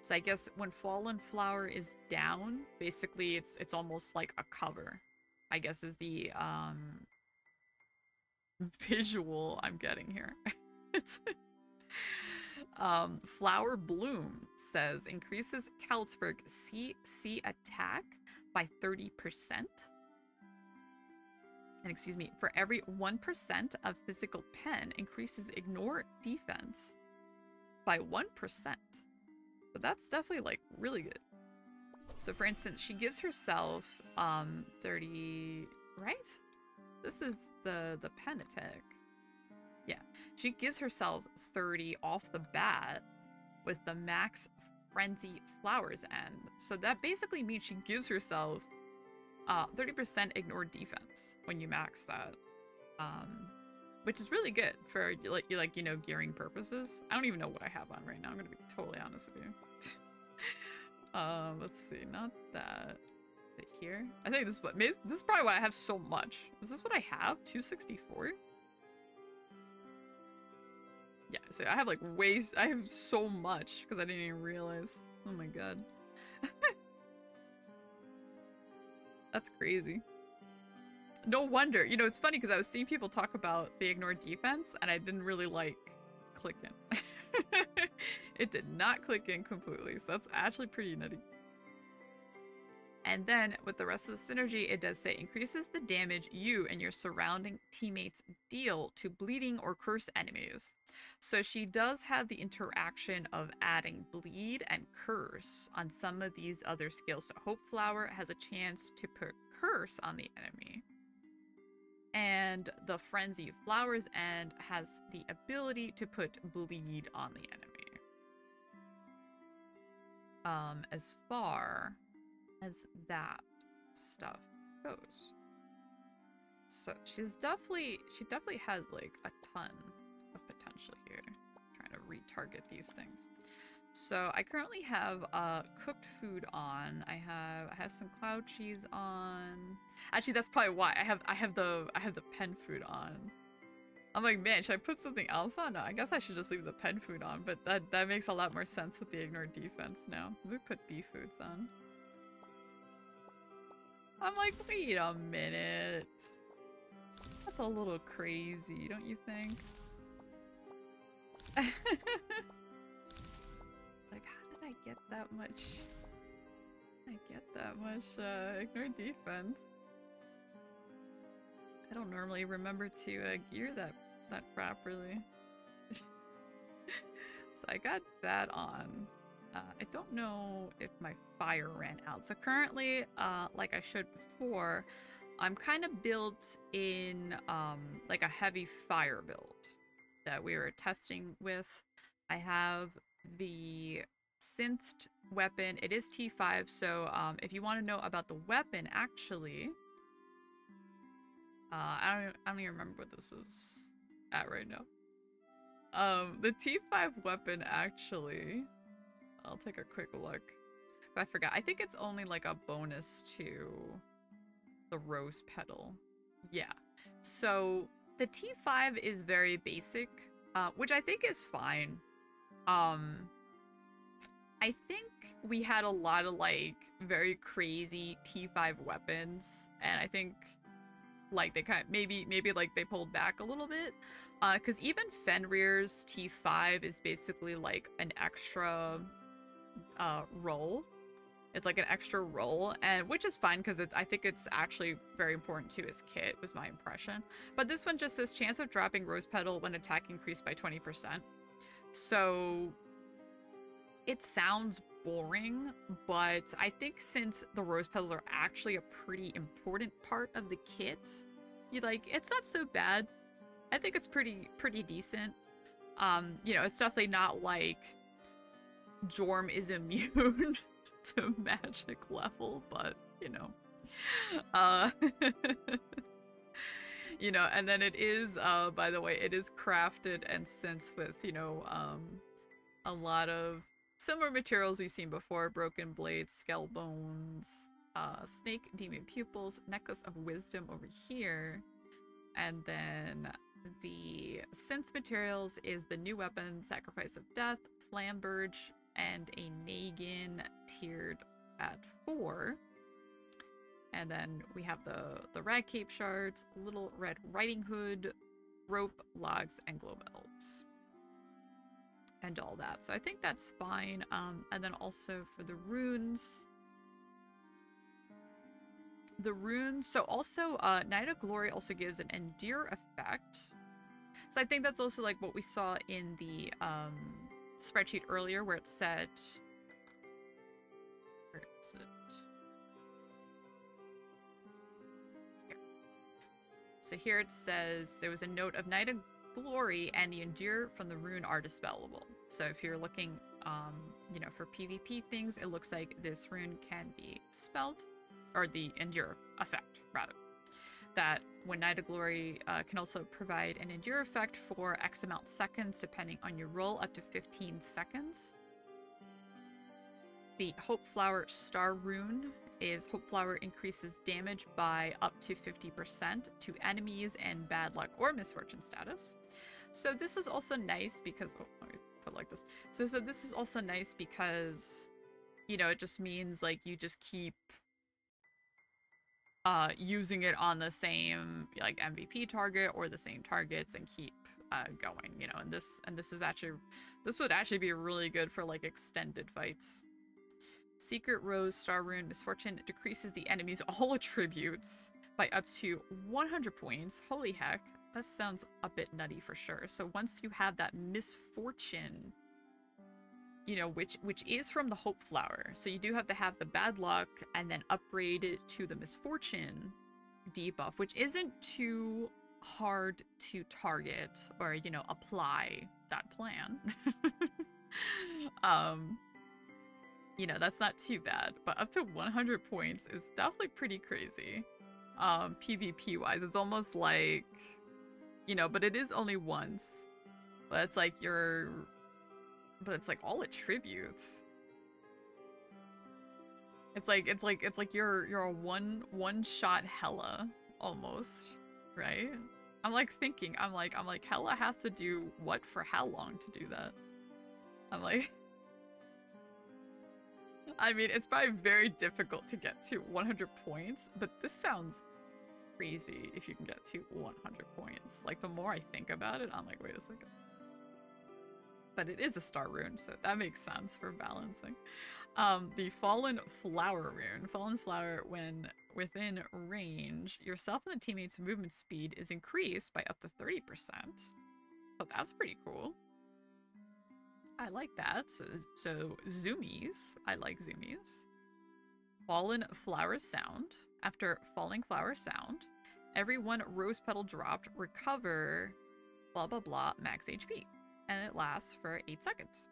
So I guess when fallen flower is down, basically it's almost like a cover, I guess is the visual I'm getting here. Flower Bloom says increases Khalitzburg CC attack by 30%. And excuse me, for every 1% of physical pen, increases ignore defense by 1%. So that's definitely like really good. So for instance, she gives herself 30, right? This is the pen attack. Yeah, she gives herself 30 off the bat with the max frenzy flowers end. So that basically means she gives herself 30% ignore defense when you max that, which is really good for like you know, gearing purposes. I don't even know what I have on right now. I'm gonna be totally honest with you. Let's see, not that. Is it here? I think this is what this is probably why I have so much. Is this what I have? 264? Yeah, so I have like I have so much because I didn't even realize. Oh my god. That's crazy. No wonder. You know, it's funny because I was seeing people talk about the ignore defense and I didn't really like click in. It did not click in completely, so that's actually pretty nutty. And then with the rest of the synergy, it does say increases the damage you and your surrounding teammates deal to bleeding or curse enemies. So she does have the interaction of adding bleed and curse on some of these other skills. So Hope Flower has a chance to put curse on the enemy. And the Frenzy Flowers End has the ability to put bleed on the enemy. As far as that stuff goes. So she definitely has like a ton of potential here. I'm trying to retarget these things. So I currently have cooked food on. I have some cloud cheese on. Actually, that's probably why I have the pen food on. I'm like, man, should I put something else on? No, I guess I should just leave the pen food on, but that makes a lot more sense with the ignore defense now. Let me put bee foods on. I'm like, wait a minute. That's a little crazy, don't you think? Like, how did I get that much? Ignore defense. I don't normally remember to gear that properly. So I got that on. I don't know if my fire ran out. So currently, like I showed before, I'm kind of built in like a heavy fire build that we were testing with. I have the synthed weapon. It is T5, so if you want to know about the weapon, actually, I don't even remember what this is at right now. The T5 weapon, actually, I'll take a quick look. I forgot. I think it's only like a bonus to the rose petal. Yeah. So the T5 is very basic, which I think is fine. I think we had a lot of like very crazy T5 weapons, and I think like they kind of maybe like they pulled back a little bit, because even Fenrir's T5 is basically like an extra roll. It's like an extra roll, and which is fine because I think it's actually very important to his kit, was my impression. But this one just says chance of dropping rose petal when attack increased by 20%. So it sounds boring, but I think since the rose petals are actually a pretty important part of the kit, it's not so bad. I think it's pretty decent. You know, it's definitely not like Jorm is immune to magic level, but you know. You know, and then it is by the way, it is crafted and synced with, you know, a lot of similar materials we've seen before: broken blades, skull bones, snake demon pupils, necklace of wisdom over here, and then the synth materials is the new weapon, sacrifice of death, flamberge, and a Nagin tiered at 4. And then we have the rag cape shards, little red riding hood, rope, logs, and glow bells. And all that. So I think that's fine. And then also for the runes. So also Night of Glory also gives an endure effect. So I think that's also like what we saw in the spreadsheet earlier where it said, where is it? Here. So here it says there was a note of Night of Glory and the endure from the rune are dispellable. So if you're looking you know, for PvP things, it looks like this rune can be dispelled, or the endure effect rather. That when Night of Glory can also provide an endure effect for X amount seconds depending on your roll, up to 15 seconds. The Hope Flower Star rune is Hope Flower increases damage by up to 50% to enemies in bad luck or misfortune status. So this is also nice because, oh, let me put it like this. So this is also nice because, you know, it just means like you just keep using it on the same like MVP target or the same targets and keep going, you know. And this would actually be really good for like extended fights. Secret Rose Star Rune Misfortune decreases the enemy's all attributes by up to 100 points. Holy heck, that sounds a bit nutty for sure. So once you have that misfortune, you know, which is from the Hope Flower, so you do have to have the bad luck and then upgrade it to the misfortune debuff, which isn't too hard to target or, you know, apply that plan. You know, that's not too bad, but up to 100 points is definitely pretty crazy. PvP wise, it's almost like, you know, but it is only once, but it's like but it's like all attributes. It's like you're a one shot Hela almost, right? I'm like thinking, I'm like Hela has to do what for how long to do that? I'm like, I mean, it's probably very difficult to get to 100 points, but this sounds crazy if you can get to 100 points. Like, the more I think about it, I'm like, wait a second. But it is a star rune, so that makes sense for balancing. The Fallen Flower rune. Fallen Flower, when within range, yourself and the teammates' movement speed is increased by up to 30%. So that's pretty cool. I like that. So zoomies. I like zoomies. Fallen Flower Sound. After Falling Flower Sound, every one rose petal dropped recover blah blah blah max HP. And it lasts for 8 seconds.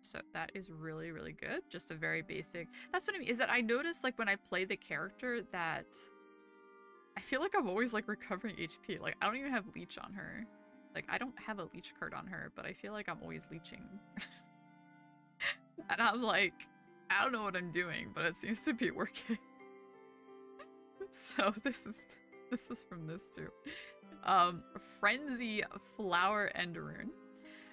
So that is really, really good. Just a very basic... That's what I mean, is that I notice, like, when I play the character that I feel like I'm always, like, recovering HP. Like, I don't even have leech on her. Like, I don't have a leech card on her, but I feel like I'm always leeching. And I'm like, I don't know what I'm doing, but it seems to be working. So this is from this too. Frenzy Flower End rune.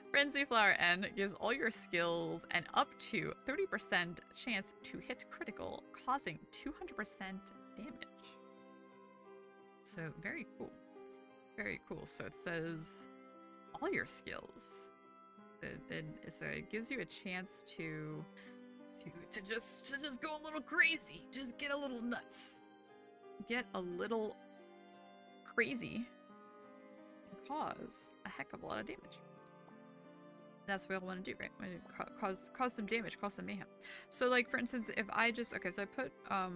Frenzy Flower End gives all your skills an up to 30% chance to hit critical, causing 200% damage. So very cool. Very cool. So it says all your skills. So it gives you a chance to just go a little crazy. Just get a little nuts. Get a little crazy and cause a heck of a lot of damage. That's what we all want to do, right? Cause some damage, cause some mayhem. So, like, for instance, if I just... Okay, so I put my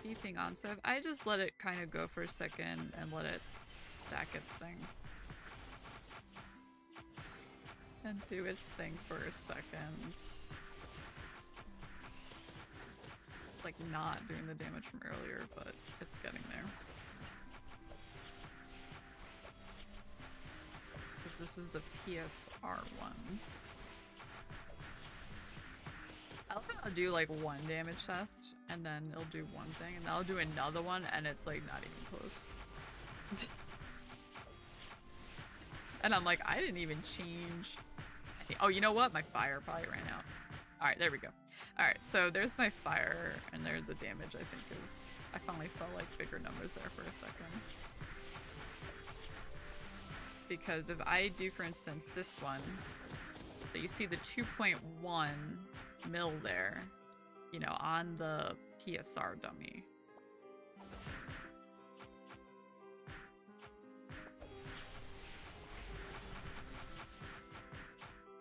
B thing on. So if I just let it kind of go for a second and let it stack its thing. And do its thing for a second. It's like not doing the damage from earlier, but it's getting there. Because this is the PSR one. I'll do like one damage test, and then it'll do one thing, and then I'll do another one, and it's like not even close. And I'm like, I didn't even change Oh, you know what? My fire probably ran out. Alright, there we go. Alright, so there's my fire, and there's the damage, I think, is... I finally saw, like, bigger numbers there for a second. Because if I do, for instance, this one, so you see the 2.1 mil there, you know, on the PSR dummy.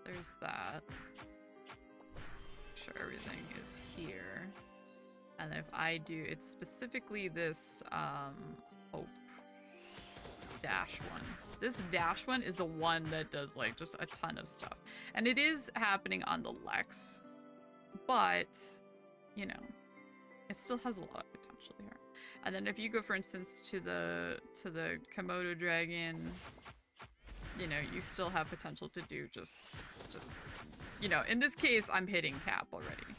There's that. Make sure everything is here. And if I do, it's specifically this, hope dash one. This dash one is the one that does, like, just a ton of stuff. And it is happening on the Lex, but, you know, it still has a lot of potential here. And then if you go, for instance, to the Komodo dragon, you know, you still have potential to do just, you know, in this case, I'm hitting cap already.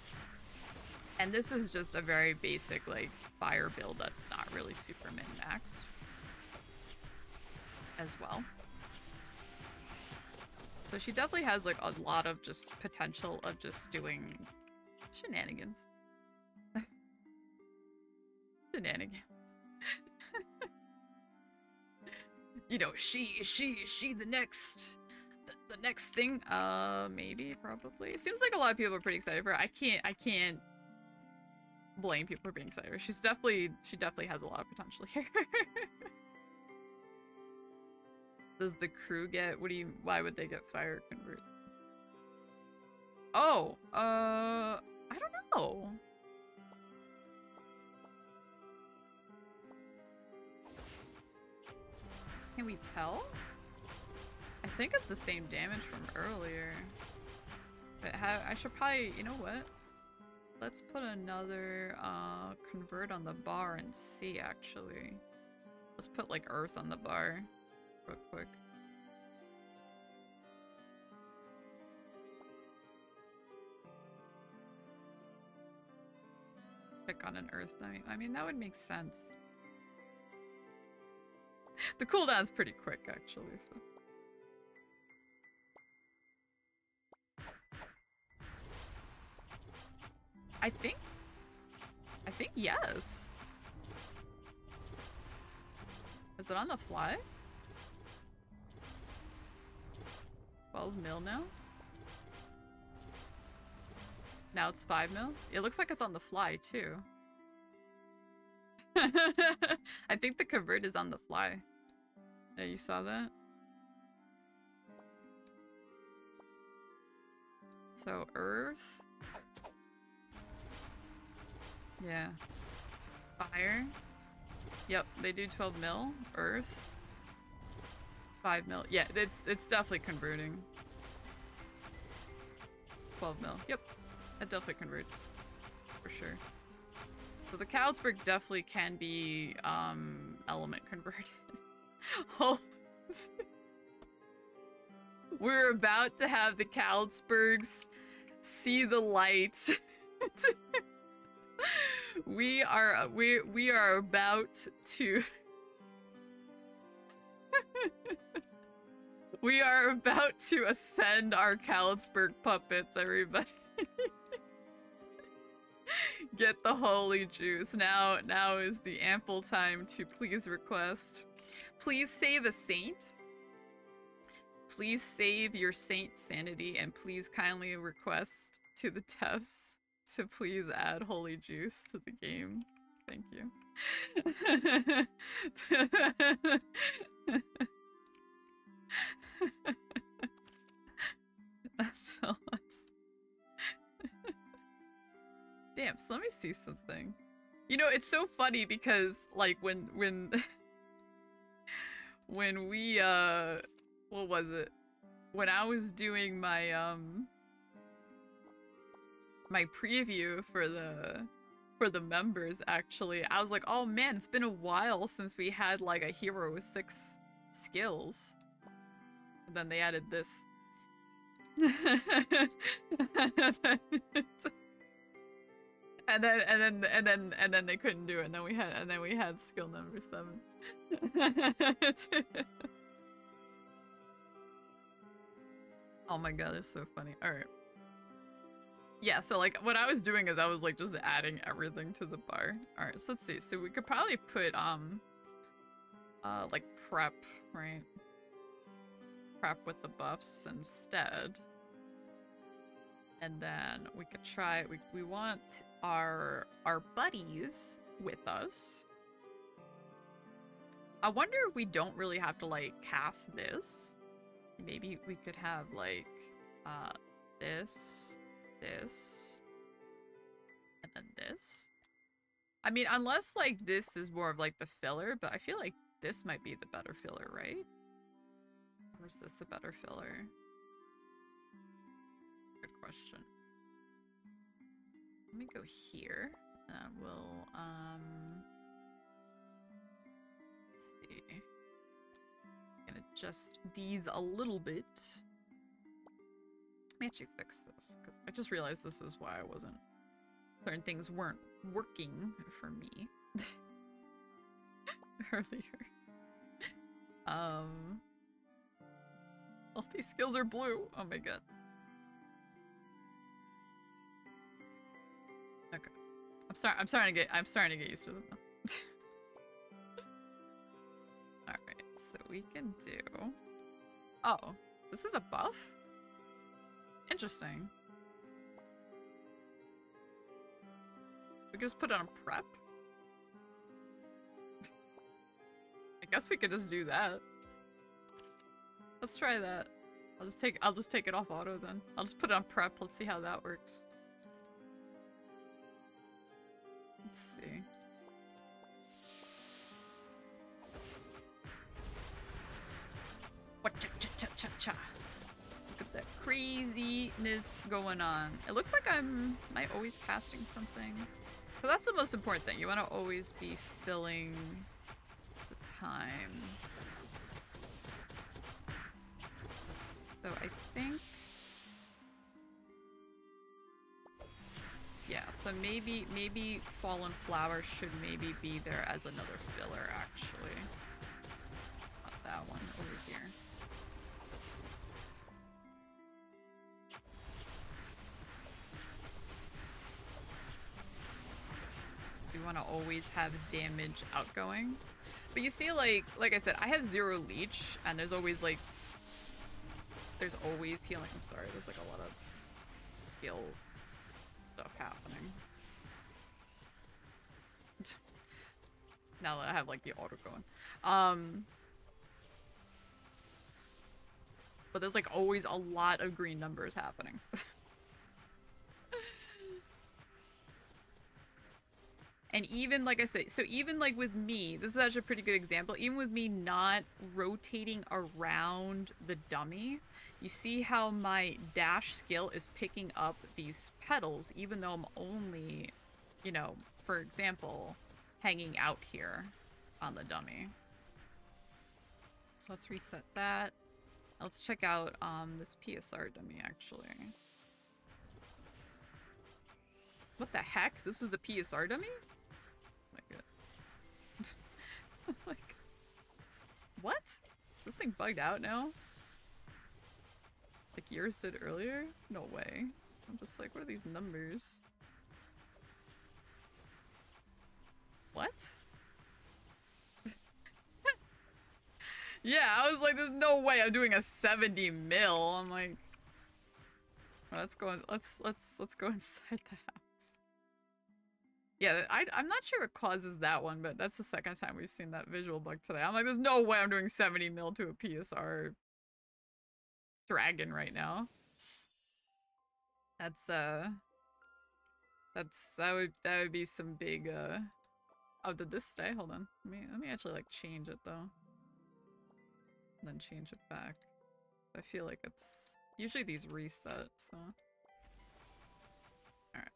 And this is just a very basic, like, fire build that's not really super min-maxed as well. So she definitely has, like, a lot of just potential of just doing shenanigans. Shenanigans. You know, she the next thing. Maybe, probably. It seems like a lot of people are pretty excited for her. I can't blame people for being excited. She definitely has a lot of potential here. Does the crew get, why would they get fire convert? Oh, I don't know. Can we tell? I think it's the same damage from earlier. But I should probably, you know what? Let's put another convert on the bar and see, actually. Let's put, like, earth on the bar real quick. Pick on an earth dummy. I mean, that would make sense. The cooldown's pretty quick, actually, so. I think yes. Is it on the fly? 12 mil now? Now it's 5 mil? It looks like it's on the fly, too. I think the convert is on the fly. Yeah, you saw that? So, earth. Yeah. Fire. Yep, they do 12 mil. Earth. 5 mil. Yeah, it's definitely converting. 12 mil. Yep. It definitely converts. For sure. So the Khalitzburg definitely can be element converted. Oh. We're about to have the Khalitzburgs see the light. We are about to we are about to ascend our Khalitzburg puppets, everybody. Get the holy juice. Now is the ample time to please request. Please save a saint. Please save your saint sanity, and please kindly request to the devs to please add holy juice to the game. Thank you. That's so much. Damn, so let me see something. You know, it's so funny because, like, when we, what was it? When I was doing my, my preview for the members, actually, I was like, oh man, it's been a while since we had, like, a hero with 6 skills. And then they added this. And then they couldn't do it, and then we had skill number 7. Oh my god, it's so funny. Alright. Yeah, so like what I was doing is I was like just adding everything to the bar. Alright, so let's see. So we could probably put like prep, right? Prep with the buffs instead. And then we could try we want our buddies with us. I wonder if we don't really have to like cast this. Maybe we could have like this, and then this. I mean, unless like this is more of like the filler, but I feel like this might be the better filler, right? Or is this the better filler? Good question. Let me go here. We'll let's see. I'm gonna adjust these a little bit. Let me actually fix this because I just realized this is why I wasn't. Certain things weren't working for me earlier. All these skills are blue. Oh my god. Okay. I'm starting to get used to them though. Alright, so we can do. Oh, this is a buff? Interesting. We could just put it on prep. I guess we could just do that. Let's try that. I'll just take it off auto then. I'll just put it on prep. Let's see how that works. Let's see. What cha-cha-cha-cha-cha. Look at that craziness going on. It looks like am I always casting something? So that's the most important thing. You want to always be filling the time. So I think... Yeah, so maybe Fallen Flower should maybe be there as another filler, actually. Not that one, over here. So you want to always have damage outgoing. But you see, like I said, I have 0 leech, and there's always, like... There's always healing. I'm sorry, there's, like, a lot of skill stuff happening. Now that I have like the auto going. But there's like always a lot of green numbers happening. And even like I say, so even like with me, this is actually a pretty good example, even with me not rotating around the dummy, you see how my dash skill is picking up these petals, even though I'm only, you know, for example, hanging out here on the dummy. So let's reset that. Let's check out this PSR dummy, actually. What the heck? This is the PSR dummy? Oh my god. Like, what? Is this thing bugged out now? Like yours did earlier? No way. I'm just like, what are these numbers? What? Yeah, I was like, there's no way I'm doing a 70 mil. I'm like, well, let's go inside the house. Yeah, I'm not sure what causes that one, but that's the second time we've seen that visual bug today. I'm like, there's no way I'm doing 70 mil to a PSR dragon right now. That would be some big oh, did this stay? Hold on. Let me actually like change it though. And then change it back. I feel like it's usually these reset, so. Alright.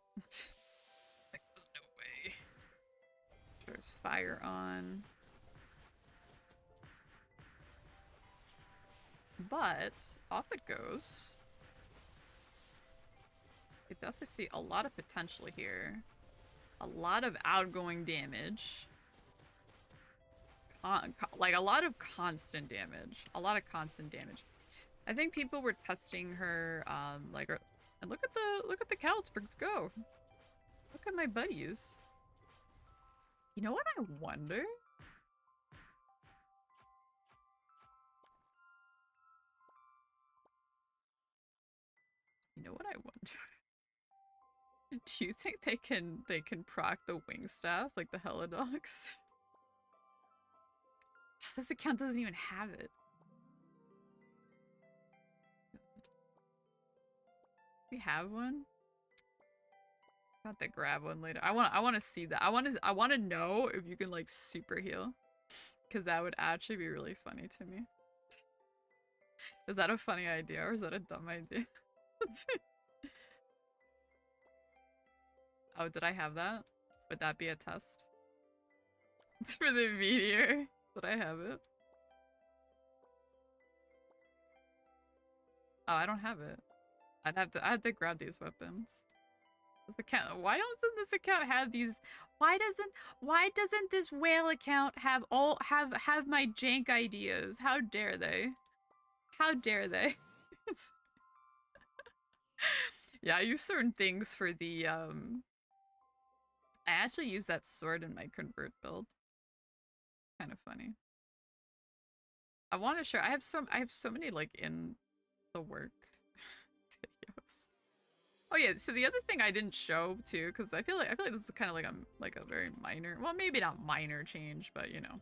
Like there's no way. There's fire on. But off it goes. You definitely see a lot of potential here. A lot of outgoing damage. Like a lot of constant damage. A lot of constant damage. I think people were testing her, like, and look at the Khalitzburgs go. Look at my buddies. You know what I wonder? You know what I wonder? Do you think they can proc the wing staff like the Helidogs? This account doesn't even have it. We have one? Got to grab one later. I want to see that. I want to know if you can like super heal, because that would actually be really funny to me. Is that a funny idea or is that a dumb idea? Oh, did I have that? Would that be a test? It's for the meteor. Did I have it? Oh, I don't have it. I have to grab these weapons. This account, why doesn't this account have these? Why doesn't this whale account have my jank ideas? How dare they? How dare they? Yeah, I use certain things for the I actually use that sword in my convert build. Kind of funny. I want to share. I have so many like in the work videos. Oh yeah, so the other thing I didn't show too, because I feel like this is kind of like a very minor, well maybe not minor change, but you know.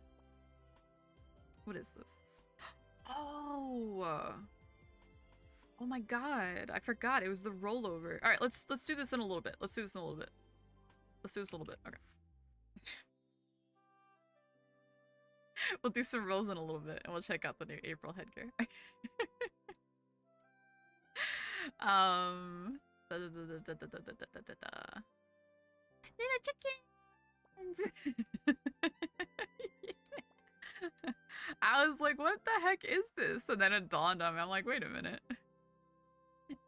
What is this? Oh. Oh my god, I forgot. It was the rollover. All right, let's do this in a little bit. Let's do this in a little bit. Okay. We'll do some rolls in a little bit, and we'll check out the new April headgear. Little chickens. I was like, what the heck is this? And then it dawned on me. I'm like, wait a minute.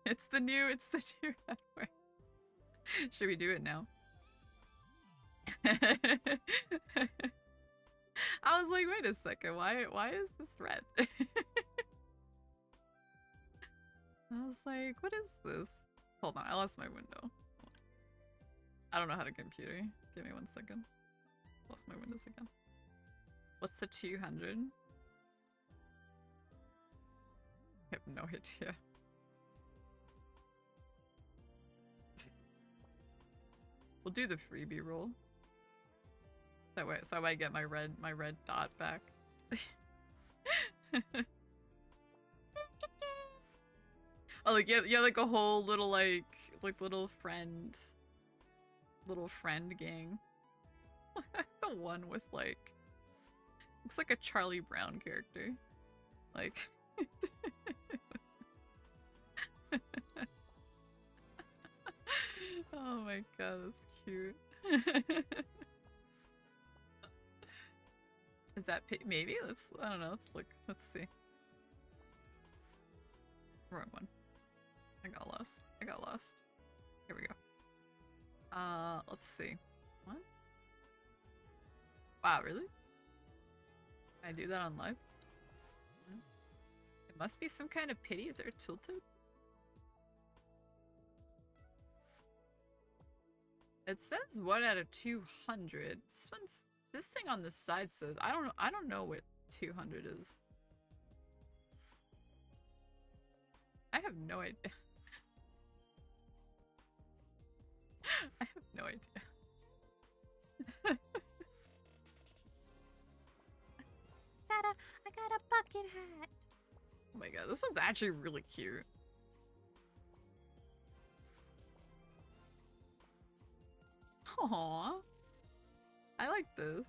It's the new headwear. Should we do it now? I was like, wait a second, why is this red? I was like, what is this? Hold on, I lost my window. I don't know how to computer. Give me 1 second. Lost my windows again. What's the 200? I have no idea. We'll do the freebie roll. That way, so I get my red dot back. Oh, like yeah, like a whole little like little friend gang. The one with like looks like a Charlie Brown character, like. Oh my god, that's cute. Is that maybe? I don't know, let's look. Let's see. Wrong one. I got lost. Here we go. Let's see. What? Wow, really? Can I do that on live? It must be some kind of pity. Is there a tooltip? It says 1 out of 200. This thing on the side says I don't know what 200 is. I have no idea. I have no idea. I got a bucket hat. Oh my god, this one's actually really cute. Aww. I like this.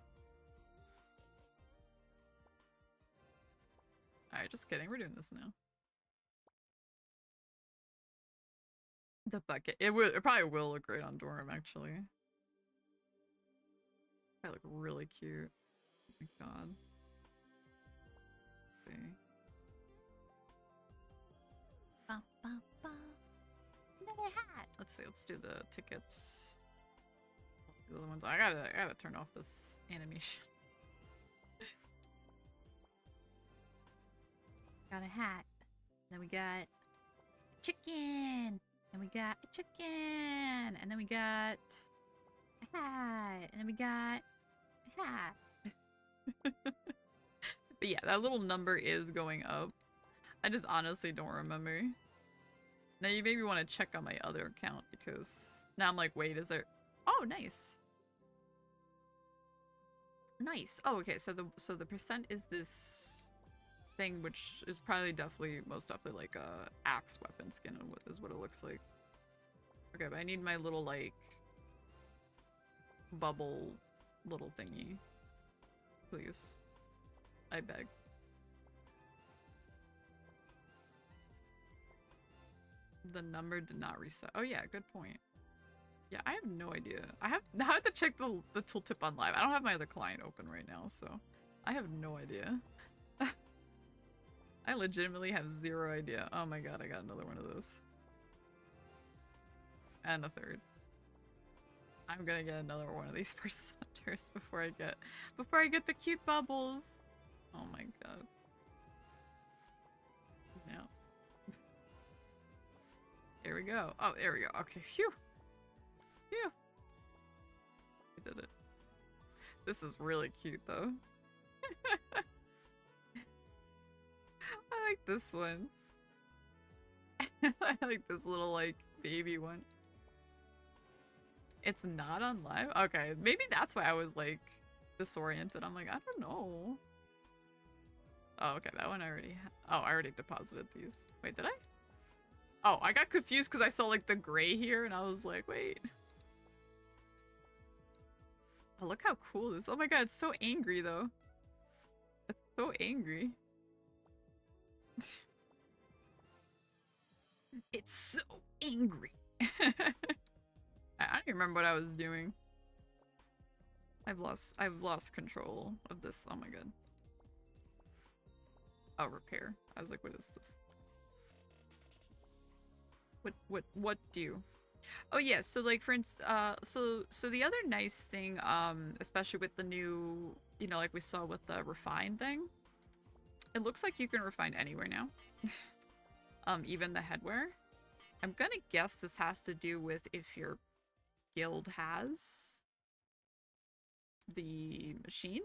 Alright, just kidding. We're doing this now. The bucket. It probably will look great on Dorm, actually. Probably look really cute. Oh my god. Okay. Another hat. Let's see. Let's do the tickets. The other ones. I gotta turn off this animation. Got a hat. Then we got chicken. And we got a chicken. And then we got a hat. And then we got a hat. But yeah, that little number is going up. I just honestly don't remember. Now you maybe want to check on my other account because now I'm like, wait, is there... Oh, nice. Nice. Oh, okay. So the percent is this thing, which is probably most definitely like a axe weapon skin is what it looks like. Okay, but I need my little like bubble little thingy. Please. I beg. The number did not reset. Oh yeah, good point. Yeah, I have no idea. I have to check the tooltip on live. I don't have my other client open right now, so I have no idea. I legitimately have zero idea. Oh my god, I got another one of those. And a third. I'm gonna get another one of these percenters before I get the cute bubbles. Oh my god. No. Here we go. Oh, there we go. Okay, phew. Phew. I did it. This is really cute though. I like this one. I like this little like baby one. It's not on live? Okay, maybe that's why I was like disoriented. I'm like, I don't know. Oh, okay, that one I already oh, I already deposited these. Wait, did I? Oh, I got confused because I saw like the gray here and I was like, wait. Oh, look how cool this is. Oh my god, it's so angry though. It's so angry. It's so angry. I don't even remember what I was doing. I've lost control of this. Oh my god. Oh, repair. I was like, what is this? What do? Oh yeah, so like for instance, so the other nice thing, especially with the new, you know, like we saw with the refine thing, it looks like you can refine anywhere now. Even the headwear. I'm gonna guess this has to do with if your guild has the machine?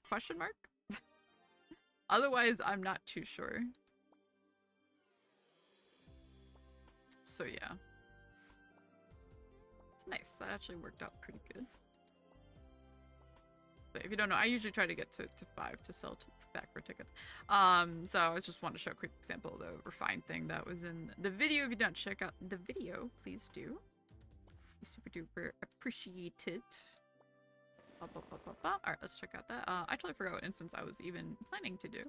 Question mark? Otherwise, I'm not too sure. So yeah. It's nice. That actually worked out pretty good. But if you don't know, I usually try to get to 5 to sell back for tickets. So I just want to show a quick example of the refined thing that was in the video. If you don't check out the video, please do. Super duper appreciated. Alright, let's check out that. I totally forgot what instance I was even planning to do.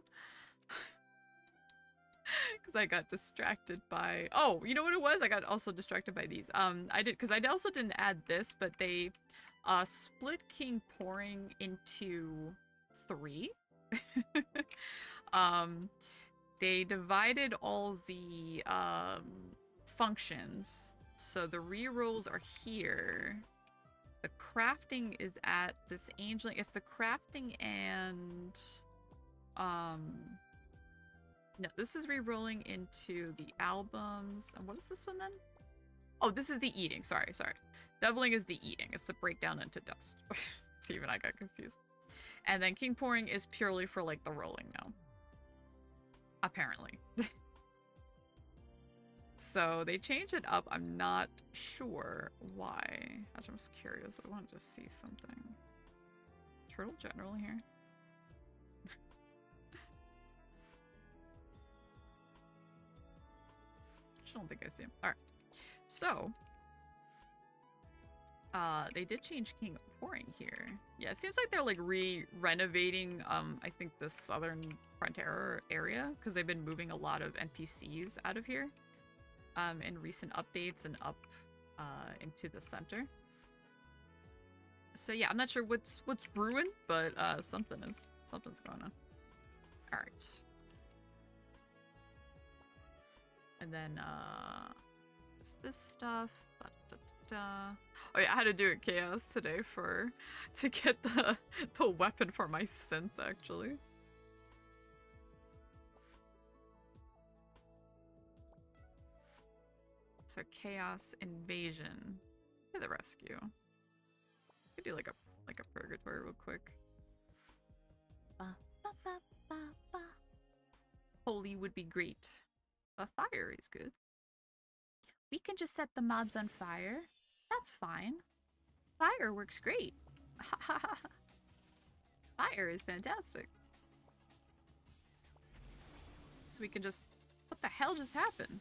Because I got distracted by... Oh, you know what it was? I got also distracted by these. Because I also didn't add this, but they split King Pouring into 3. They divided all the functions. So the rerolls are here. The crafting is at this angeling. It's the crafting and no, this is re-rolling into the albums. And what is this one then? Oh, this is the eating. Sorry. Doubling is the eating. It's the breakdown into dust. Even I got confused. And then King Pouring is purely for like the rolling now. Apparently. So they changed it up. I'm not sure why. Actually, I'm just curious. I want to just see something. Turtle General here. I don't think I see him. Alright. So they did change King Pouring here. Yeah, it seems like they're like renovating I think the southern frontier area because they've been moving a lot of NPCs out of here in recent updates and up into the center. So yeah, I'm not sure what's brewing, but something's going on. All right. And then this stuff. Oh yeah, I had to do a chaos today to get the weapon for my synth actually. So chaos invasion. To the rescue. Could do like a purgatory real quick. Holy would be great. A fire is good. We can just set the mobs on fire. That's fine. Fire works great. Fire is fantastic. So we can just... What the hell just happened?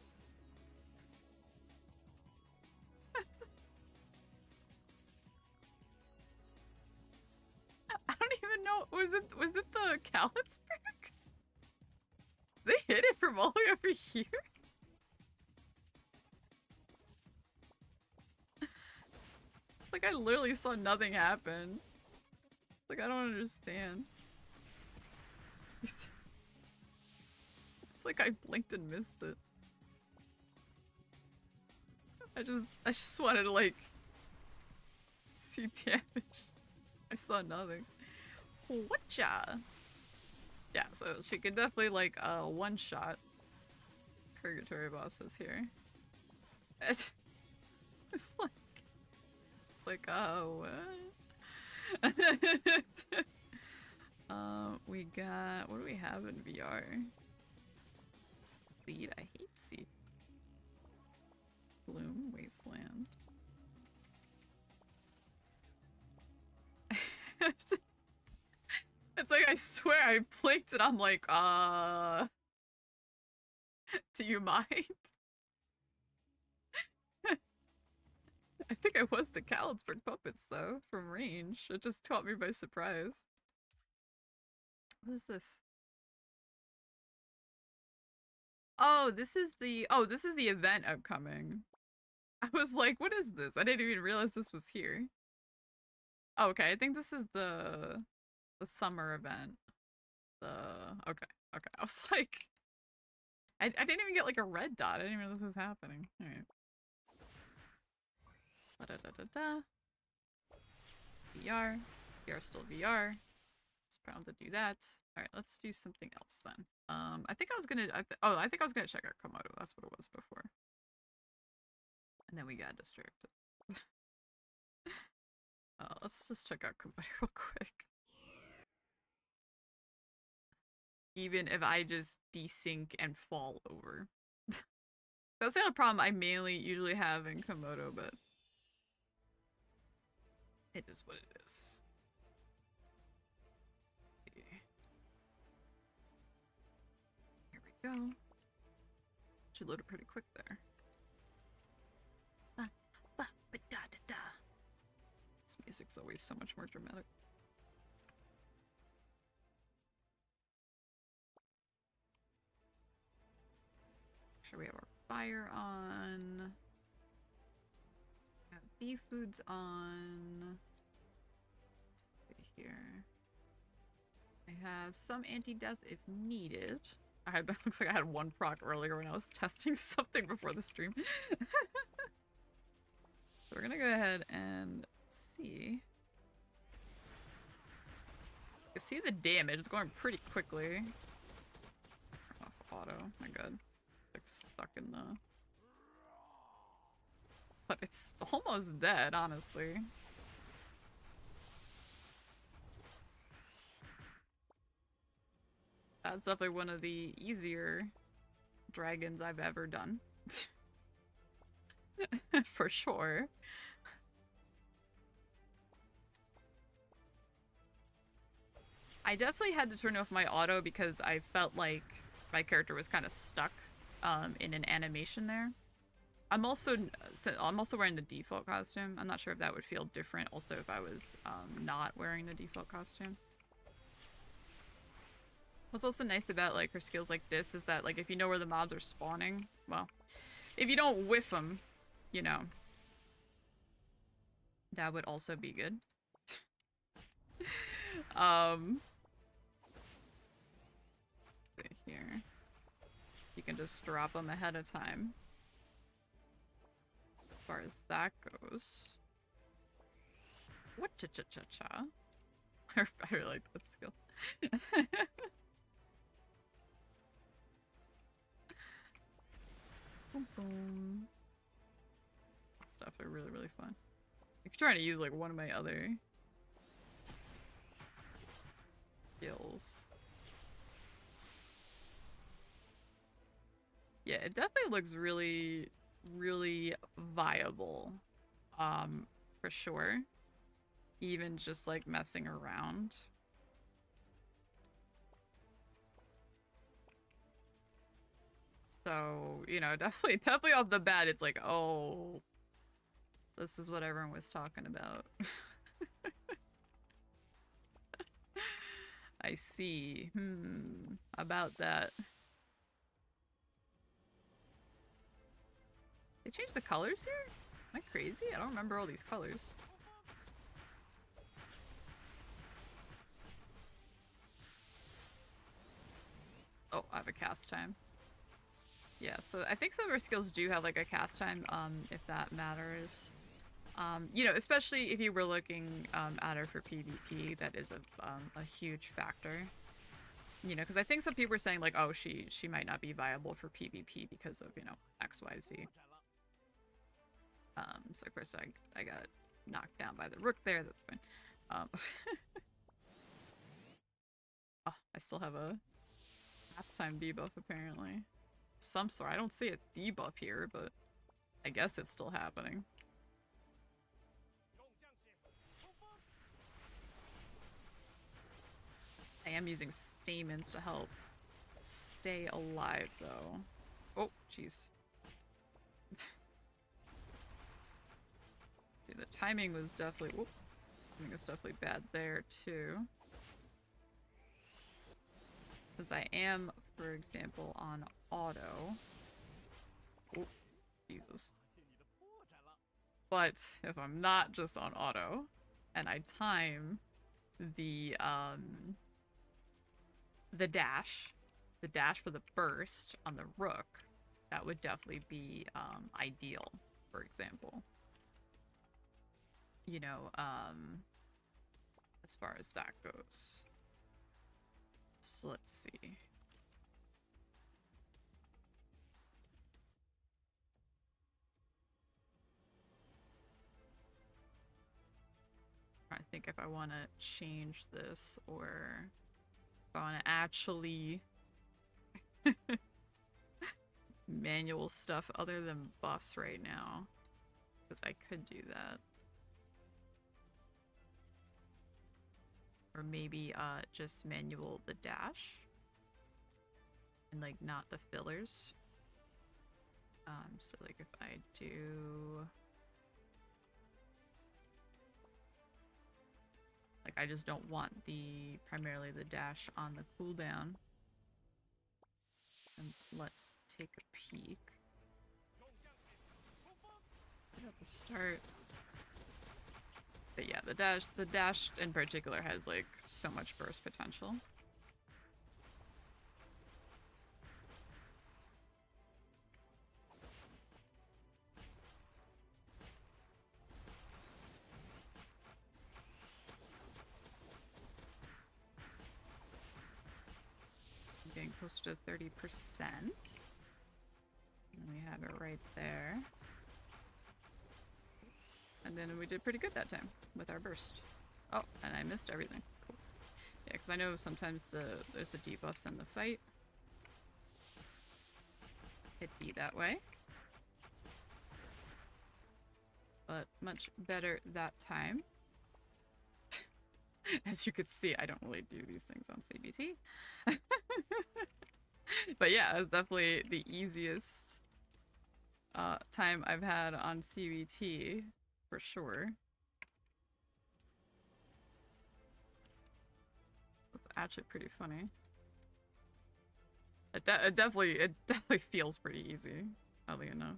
I don't even know. Was it the Khalitzburg? They hit it from all the way over here? Like, I literally saw nothing happen. Like, I don't understand. It's like I blinked and missed it. I just wanted to, like, see damage. I saw nothing. Whatcha? Yeah, so she could definitely, like, one-shot purgatory bosses here. It's like, oh, what? We got, what do we have in VR? Lead, I hate Sea. Bloom, Wasteland. It's like, I swear I blinked and I'm like, do you mind? I think I was the Khalitzburg puppets though, from range. It just caught me by surprise. What is this? Oh, this is the event upcoming. I was like, what is this? I didn't even realize this was here. Oh, okay, I think this is the summer event. Okay. I was like, I didn't even get like a red dot. I didn't even realize this was happening. Alright. Da-da-da-da-da. VR. VR still VR. It's proud to do that. Alright, let's do something else then. I think I was gonna check out Komodo. That's what it was before. And then we got distracted. Let's just check out Komodo real quick. Even if I just desync and fall over. That's the other problem I mainly usually have in Komodo, but it is what it is. Here we go. Should load it pretty quick there. This music's always so much more dramatic. Make sure we have our fire on. Got bee foods on. Let's see here. I have some anti-death if needed. Looks like I had one proc earlier when I was testing something before the stream. So we're gonna go ahead and see. You can see the damage. It's going pretty quickly. Off auto. My god. Like stuck in the... But it's almost dead, honestly. That's definitely one of the easier dragons I've ever done. For sure. I definitely had to turn off my auto because I felt like my character was kind of stuck in an animation there. I'm also wearing the default costume. I'm not sure if that would feel different also if I was not wearing the default costume. What's also nice about like her skills like this is that like if you know where the mobs are spawning, well, if you don't whiff them, you know, that would also be good. Here, you can just drop them ahead of time. As far as that goes, what cha-cha-cha-cha? I really like that skill. Boom, boom. definitely really, really fun. I'm trying to use like one of my other skills. Yeah, it definitely looks really, really viable. For sure. Even just like messing around. So, you know, definitely off the bat, it's like, oh, this is what everyone was talking about. I see. About that. They changed the colors here? Am I crazy? I don't remember all these colors. Oh, I have a cast time. Yeah, so I think some of our skills do have like a cast time, if that matters. You know, especially if you were looking at her for PvP, that is a huge factor. You know, because I think some people were saying like, oh, she might not be viable for PvP because of, you know, XYZ. So of course I got knocked down by the rook there. That's fine. Oh, I still have a last time debuff apparently. Some sort. I don't see a debuff here, but I guess it's still happening. I am using stamens to help stay alive, though. Oh, jeez. See, the timing was definitely... Whoop, timing was definitely bad there, too. Since I am, for example, on auto... Oh, Jesus. But if I'm not just on auto, and I time the dash for the burst on the rook, that would definitely be ideal, for example. You know, as far as that goes. So let's see. I think if I want to change this, or if I want to actually manual stuff other than buffs right now, because I could do that. Or maybe just manual the dash and like not the fillers. So like if I do, like I just don't want primarily the dash on the cooldown. And let's take a peek at the start. But yeah, the dash in particular has like so much burst potential. I'm getting close to 30%. And we have it right there. And then we did pretty good that time with our burst. Oh, and I missed everything. Cool. Yeah, because I know sometimes there's the debuffs in the fight. It'd be that way. But much better that time. As you could see, I don't really do these things on CBT. But yeah, it's definitely the easiest time I've had on CBT. For sure. It's actually pretty funny. It definitely feels pretty easy, oddly enough.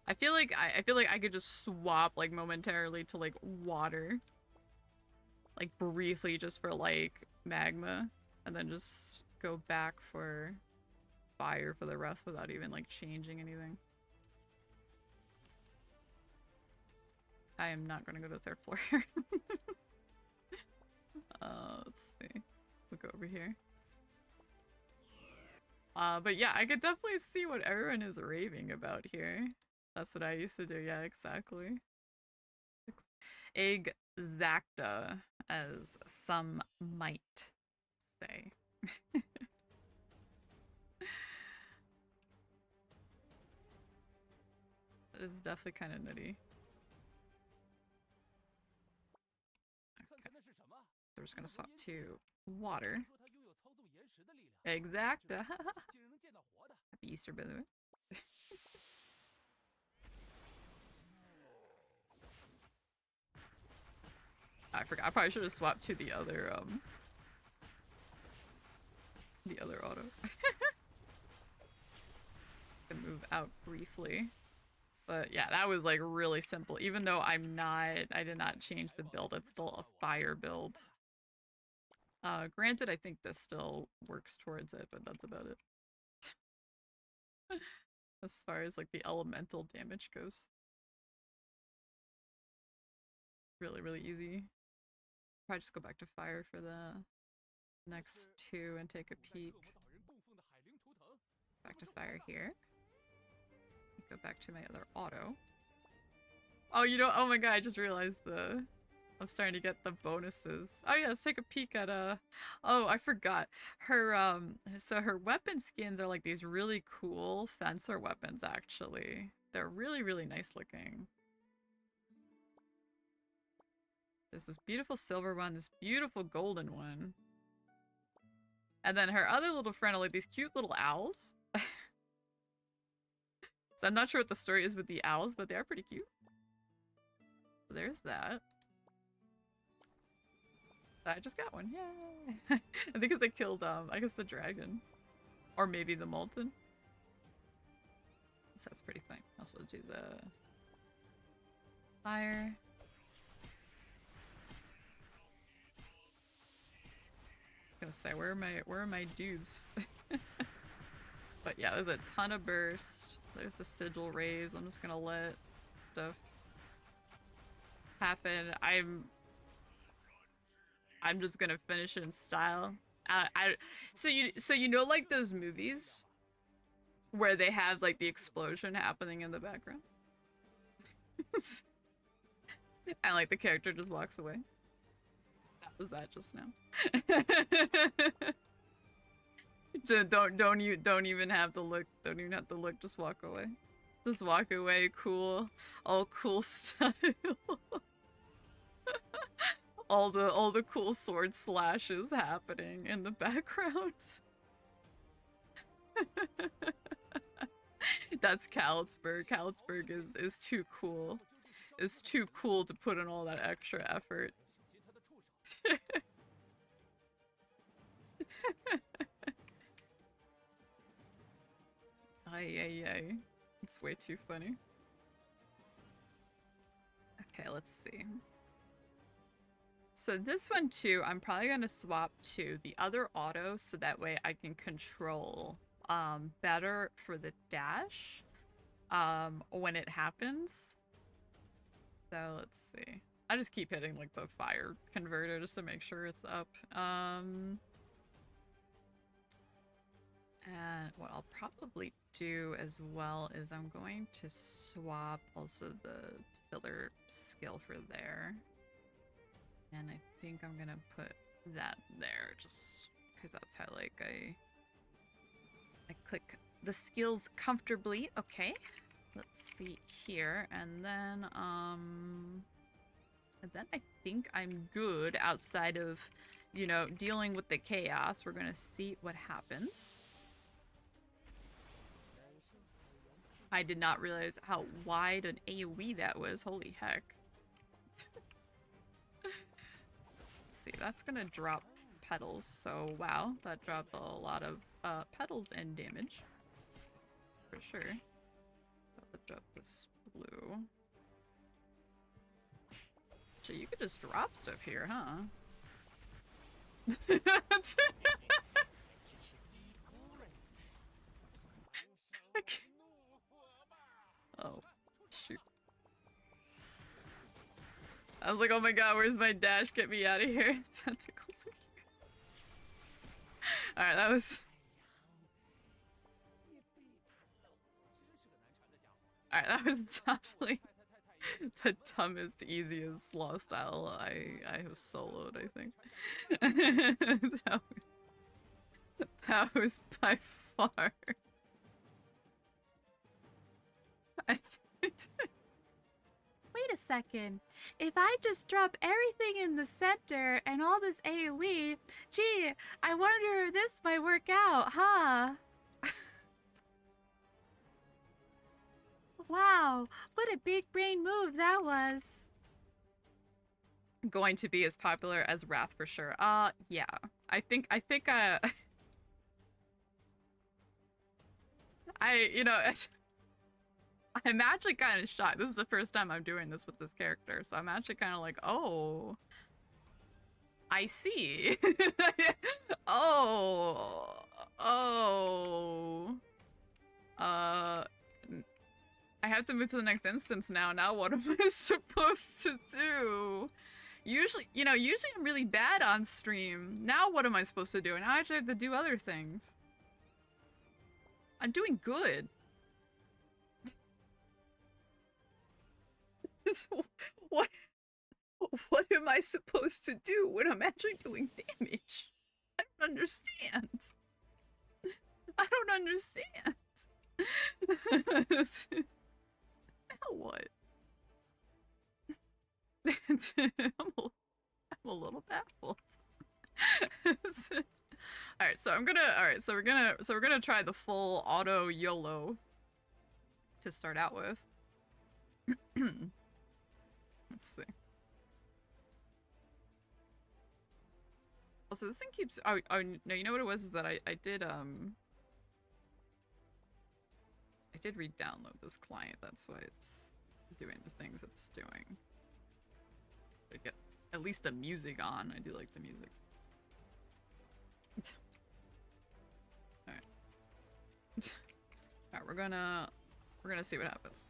I feel like I could just swap like momentarily to like water. Like briefly just for like magma, and then just go back for fire for the rest without even like changing anything. I am not going to go to the third floor here. Let's see. Look over here. But yeah, I could definitely see what everyone is raving about here. That's what I used to do. Yeah, exactly. Exacta, as some might say. It is definitely kind of nutty. Okay. So we're just gonna swap to water. Exacta. Happy Easter, by the way. I forgot. I probably should have swapped to the other auto. Can move out briefly. But yeah, that was like really simple. Even though I did not change the build, it's still a fire build. Granted, I think this still works towards it, but that's about it. As far as like the elemental damage goes. Really, really easy. Probably just go back to fire for the next two and take a peek. Back to fire here. Go back to my other auto. Oh, you know, oh my god, I just realized I'm starting to get the bonuses. Oh yeah, let's take a peek at oh, I forgot. Her so her weapon skins are like these really cool fencer weapons actually. They're really, really nice looking. There's this beautiful silver one, this beautiful golden one. And then her other little friend are like these cute little owls. So I'm not sure what the story is with the owls, but they are pretty cute. So there's that. I just got one, yay! I think because I killed, I guess the dragon. Or maybe the molten. So that's pretty fun. Also do the fire. I was gonna say, where are my dudes? But yeah, there's a ton of burst. There's the sigil raise. I'm just gonna let stuff happen. I'm just gonna finish it in style. So you know like those movies where they have like the explosion happening in the background? And like the character just walks away. That was that just now. Don't even have to look. Don't even have to look. Just walk away. Just walk away. Cool. All cool style. all the cool sword slashes happening in the background. That's Khalitzburg. Khalitzburg is too cool. It's too cool to put in all that extra effort. Ay. It's way too funny. Okay, let's see. So this one too, I'm probably gonna swap to the other auto so that way I can control better for the dash when it happens. So let's see. I just keep hitting like the fire converter just to make sure it's up. And what I'll probably do as well is I'm going to swap also the pillar skill for there. And I think I'm gonna put that there just because that's how like I click the skills comfortably. Okay, let's see here, and then I think I'm good outside of, you know, dealing with the chaos. We're gonna see what happens. I did not realize how wide an AoE that was. Holy heck. Let's see, that's gonna drop petals. So wow, that dropped a lot of petals and damage. For sure. Let's drop this blue. So you could just drop stuff here, huh? Oh, shoot. I was like, oh my god, where's my dash? Get me out of here. Tentacles are here. Alright, that was... Alright, that was definitely the dumbest, easiest law style I have soloed, I think. that was by far. Wait a second. If I just drop everything in the center and all this AoE, gee, I wonder if this might work out, huh? Wow, what a big brain move that was. Going to be as popular as Wrath for sure. Yeah. I think you know, I'm actually kind of shocked. This is the first time I'm doing this with this character, so I'm actually kind of like, oh, I see. oh, I have to move to the next instance now. Now what am I supposed to do? Usually I'm really bad on stream. Now what am I supposed to do? Now I actually have to do other things. I'm doing good. What am I supposed to do when I'm actually doing damage? I don't understand. I don't understand. Now what? I'm a little baffled. Alright, so we're gonna try the full auto YOLO to start out with. Let's see. Also, this thing keeps oh no, you know what it was is that I did re-download this client, that's why it's doing the things it's doing. To get at least the music on. I do like the music. Alright. Alright, we're gonna see what happens.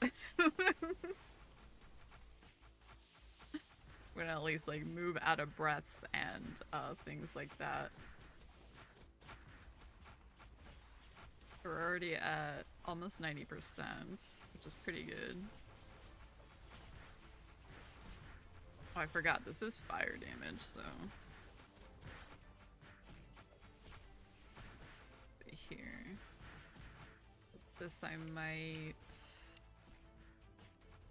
We're gonna at least like move out of breaths and things like that. We're already at almost 90%, which is pretty good. Oh, I forgot this is fire damage, so here. This I might.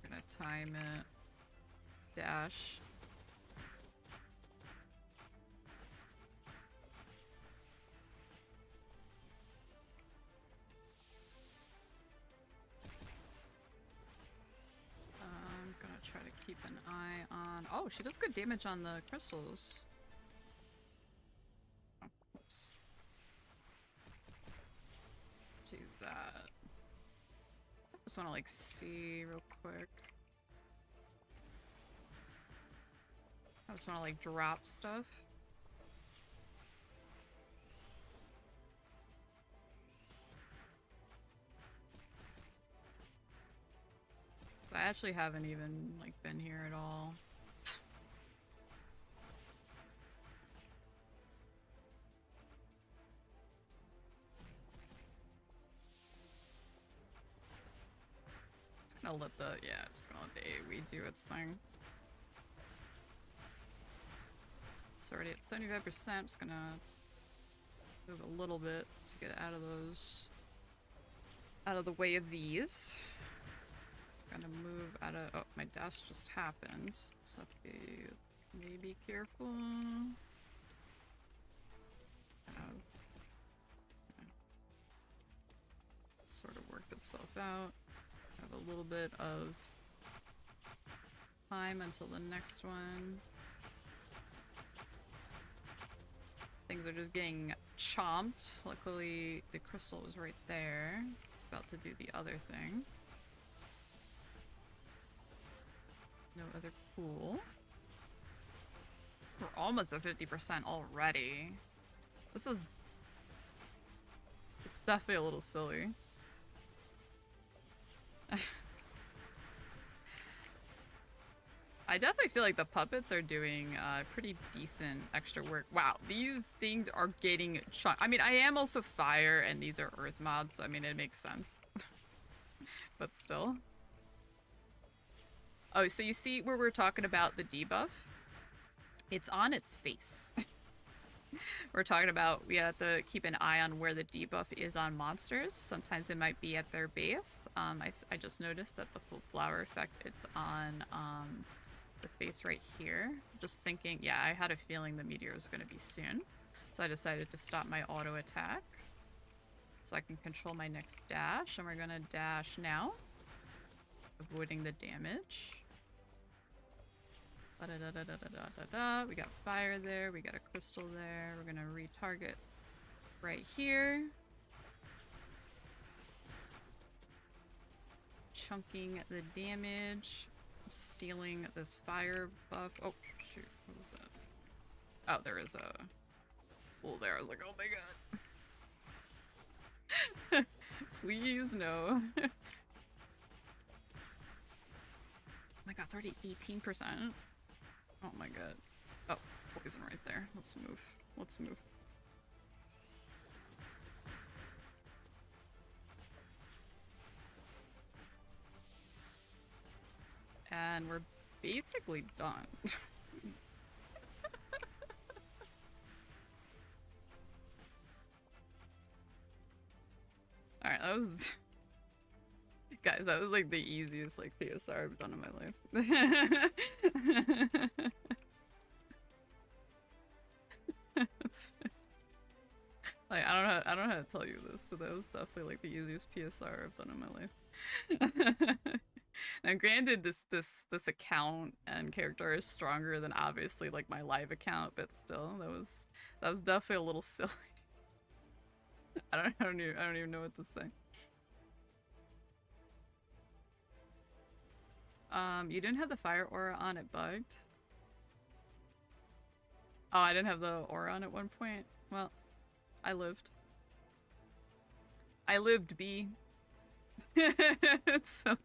I'm gonna time it. Dash. I'm gonna try to keep an eye on. Oh, she does good damage on the crystals. Oh, oops. Do that. I just want to like see real quick. I just want to like drop stuff. So I actually haven't even like been here at all. Just gonna let the just gonna let the AoE do its thing. It's already at 75%. I'm just gonna move a little bit to get out of those, out of the way of these. Gonna move out of. Oh, my dash just happened. So be careful. Sort of worked itself out. Have a little bit of time until the next one. Things are just getting chomped. Luckily, the crystal was right there. It's about to do the other thing. No other pool. We're almost at 50% already. This is definitely a little silly. I definitely feel like the puppets are doing pretty decent extra work. Wow, these things are getting chunked. I mean, I am also fire and these are earth mobs, so I mean, it makes sense. But still. Oh, so you see where we're talking about the debuff? It's on its face. We're talking about we have to keep an eye on where the debuff is on monsters. Sometimes it might be at their base. I just noticed that the full flower effect, it's on the face right here. Just thinking, yeah, I had a feeling the meteor was going to be soon. So I decided to stop my auto attack. So I can control my next dash. And we're going to dash now. Avoiding the damage. We got fire there, we got a crystal there, we're gonna retarget right here. Chunking the damage, stealing this fire buff. Oh, shoot, what was that? Oh, there is a hole there. I was like, oh my god. Please, no. Oh my god, it's already 18%. Oh my god. Oh, poison right there. Let's move. Let's move. And we're basically done. Alright, that was... Guys, that was like the easiest like PSR I've done in my life. Like I don't know how to tell you this, but that was definitely like the easiest PSR I've done in my life. Now granted this account and character is stronger than obviously like my live account, but still that was definitely a little silly. I don't even know what to say. You didn't have the fire aura on it bugged. Oh, I didn't have the aura on at one point. Well, I lived. I lived, B. It's so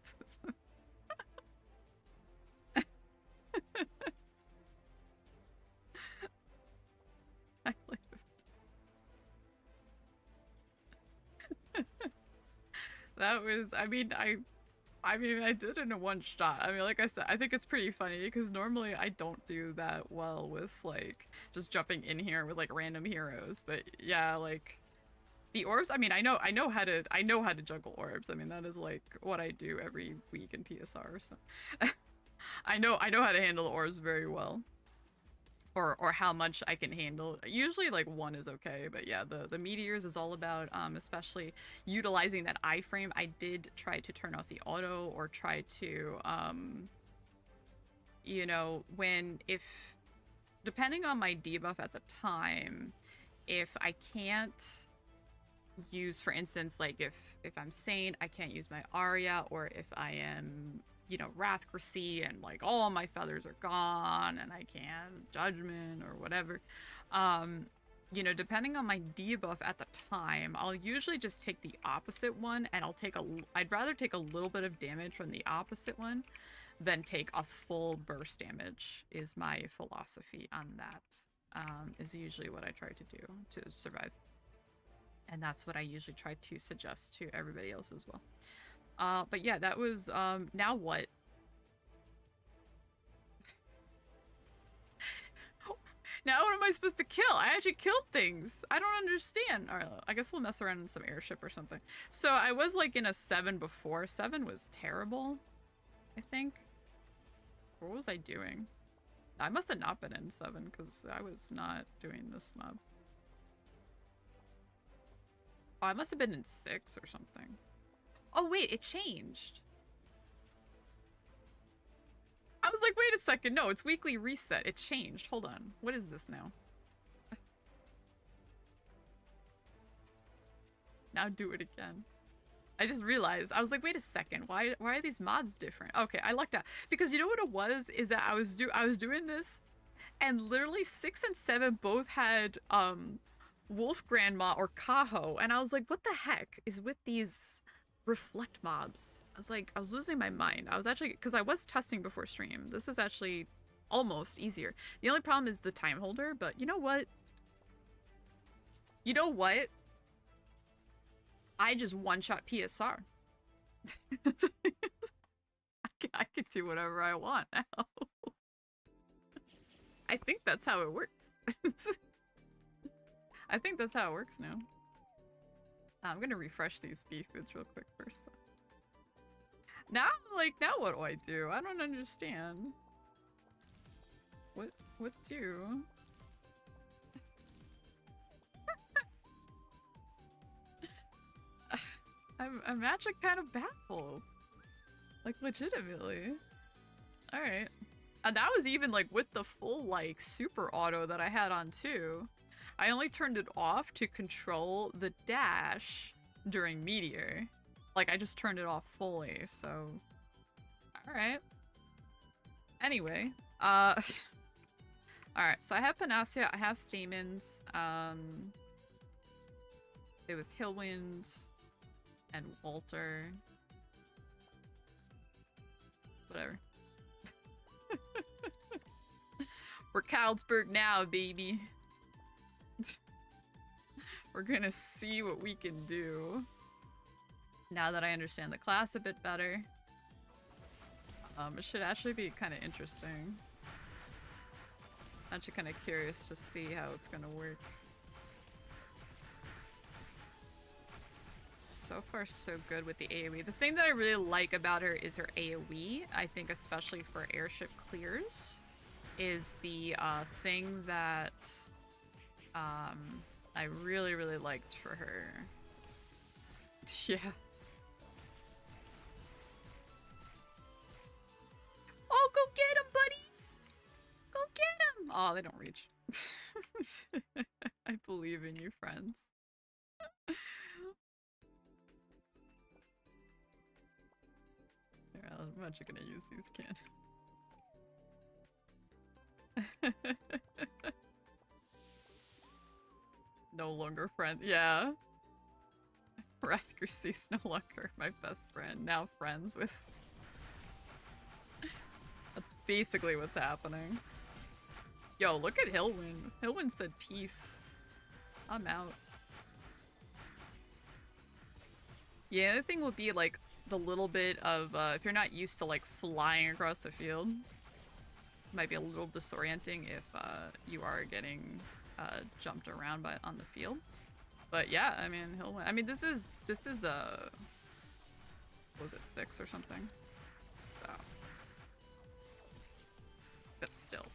I lived. That was, I mean, I did it in a one shot. I mean, like I said, I think it's pretty funny because normally I don't do that well with like just jumping in here with like random heroes. But yeah, like the orbs. I mean, I know how to juggle orbs. I mean, that is like what I do every week in PSR. So I know how to handle orbs very well. Or how much I can handle. Usually like one is okay, but yeah, the meteors is all about especially utilizing that iframe. I did try to turn off the auto or try to you know, if depending on my debuff at the time, if I can't use, for instance, like if I'm sane, I can't use my Aria, or if I am, you know, Wrathcracy and like all my feathers are gone and I can't judgment or whatever, you know, depending on my debuff at the time, I'll usually just take the opposite one, and I'd rather take a little bit of damage from the opposite one than take a full burst damage, is my philosophy on that. Is usually what I try to do to survive. And that's what I usually try to suggest to everybody else as well. But yeah, that was, now what? Now what am I supposed to kill? I actually killed things. I don't understand. Alright, I guess we'll mess around in some airship or something. So I was like in a 7 before. 7 was terrible, I think. What was I doing? I must have not been in 7 because I was not doing this mob. Oh, I must have been in 6 or something. Oh wait, it changed. I was like, wait a second. No, it's weekly reset. It changed. Hold on. What is this now? Now do it again. I just realized. I was like, wait a second. Why are these mobs different? Okay, I lucked out. Because you know what it was? Is that I was doing this, and literally 6 and 7 both had Wolf Grandma or Kaho, and I was like, what the heck is with these reflect mobs? I was losing my mind. I was actually, because I was testing before stream. This is actually almost easier. The only problem is the time holder, but you know what? You know what? I just one-shot PSR. I can do whatever I want now. I think that's how it works. I think that's how it works now. I'm gonna refresh these bee foods real quick first, though. Now, like, now what do I do? I don't understand. What do? I'm actually kind of baffled. Like, legitimately. Alright. And that was even, like, with the full, like, super auto that I had on, too. I only turned it off to control the dash during Meteor. Like, I just turned it off fully, so... Alright. Anyway, Alright, so I have Panacea, I have Stamens, it was Hillwind, and Walter. Whatever. We're Khalitzburg now, baby. We're gonna see what we can do. Now that I understand the class a bit better. It should actually be kind of interesting. I'm actually kind of curious to see how it's gonna work. So far, so good with the AoE. The thing that I really like about her is her AoE. I think especially for airship clears is the thing that I really, really liked for her. Yeah. Oh, go get him, buddies! Go get him! Oh, they don't reach. I believe in you, friends. Here, I'm actually gonna use these cannons. No longer friends. Yeah. Rathgursi's no longer my best friend. Now friends with... That's basically what's happening. Yo, look at Hillwind. Hillwind said peace. I'm out. Yeah, the other thing would be like the little bit of if you're not used to like flying across the field, it might be a little disorienting if you are getting jumped around by on the field. But yeah, I mean, Hillwind. I mean, this is what was it, 6 or something? So, but still.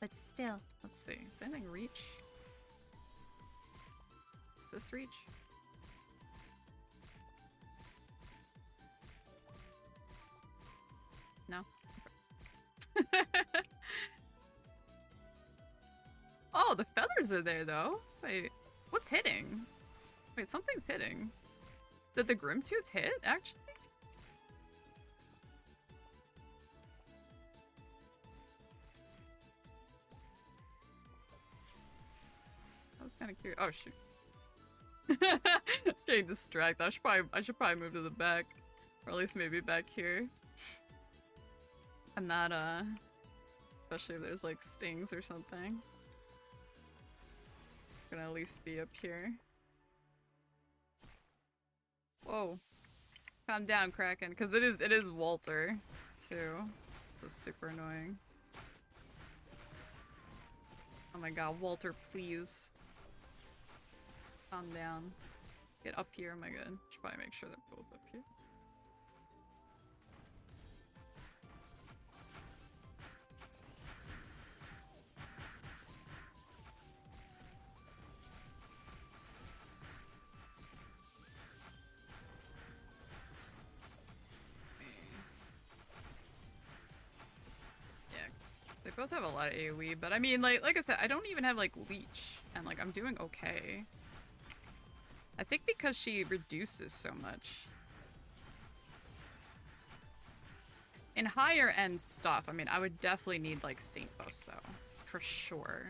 But still. Let's see. Is anything reach? Is this reach? No? Oh, the feathers are there though. Wait, what's hitting? Wait, something's hitting. Did the Grimtooth hit, actually? I was kind of curious. Oh shoot. Getting distracted. I should probably move to the back. Or at least maybe back here. I'm not, especially if there's like stings or something. Gonna at least be up here. Whoa. Calm down, Kraken, because it is Walter, too. It's super annoying. Oh my god, Walter, please. Calm down. Get up here, oh my god. Should probably make sure they're both up here. They both have a lot of AoE, but I mean, like I said, I don't even have, like, Leech, and, like, I'm doing okay. I think because she reduces so much. In higher end stuff, I mean, I would definitely need, like, Saint Boast, though. For sure.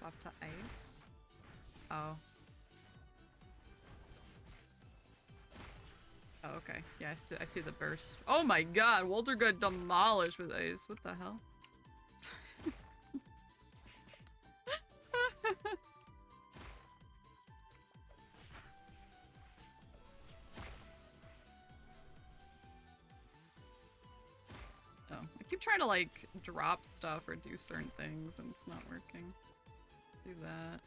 Swap to ice. Oh. Oh, okay. Yeah, I see the burst. Oh my god, Walter got demolished with ice. What the hell? I keep trying to like drop stuff or do certain things and it's not working. Do that.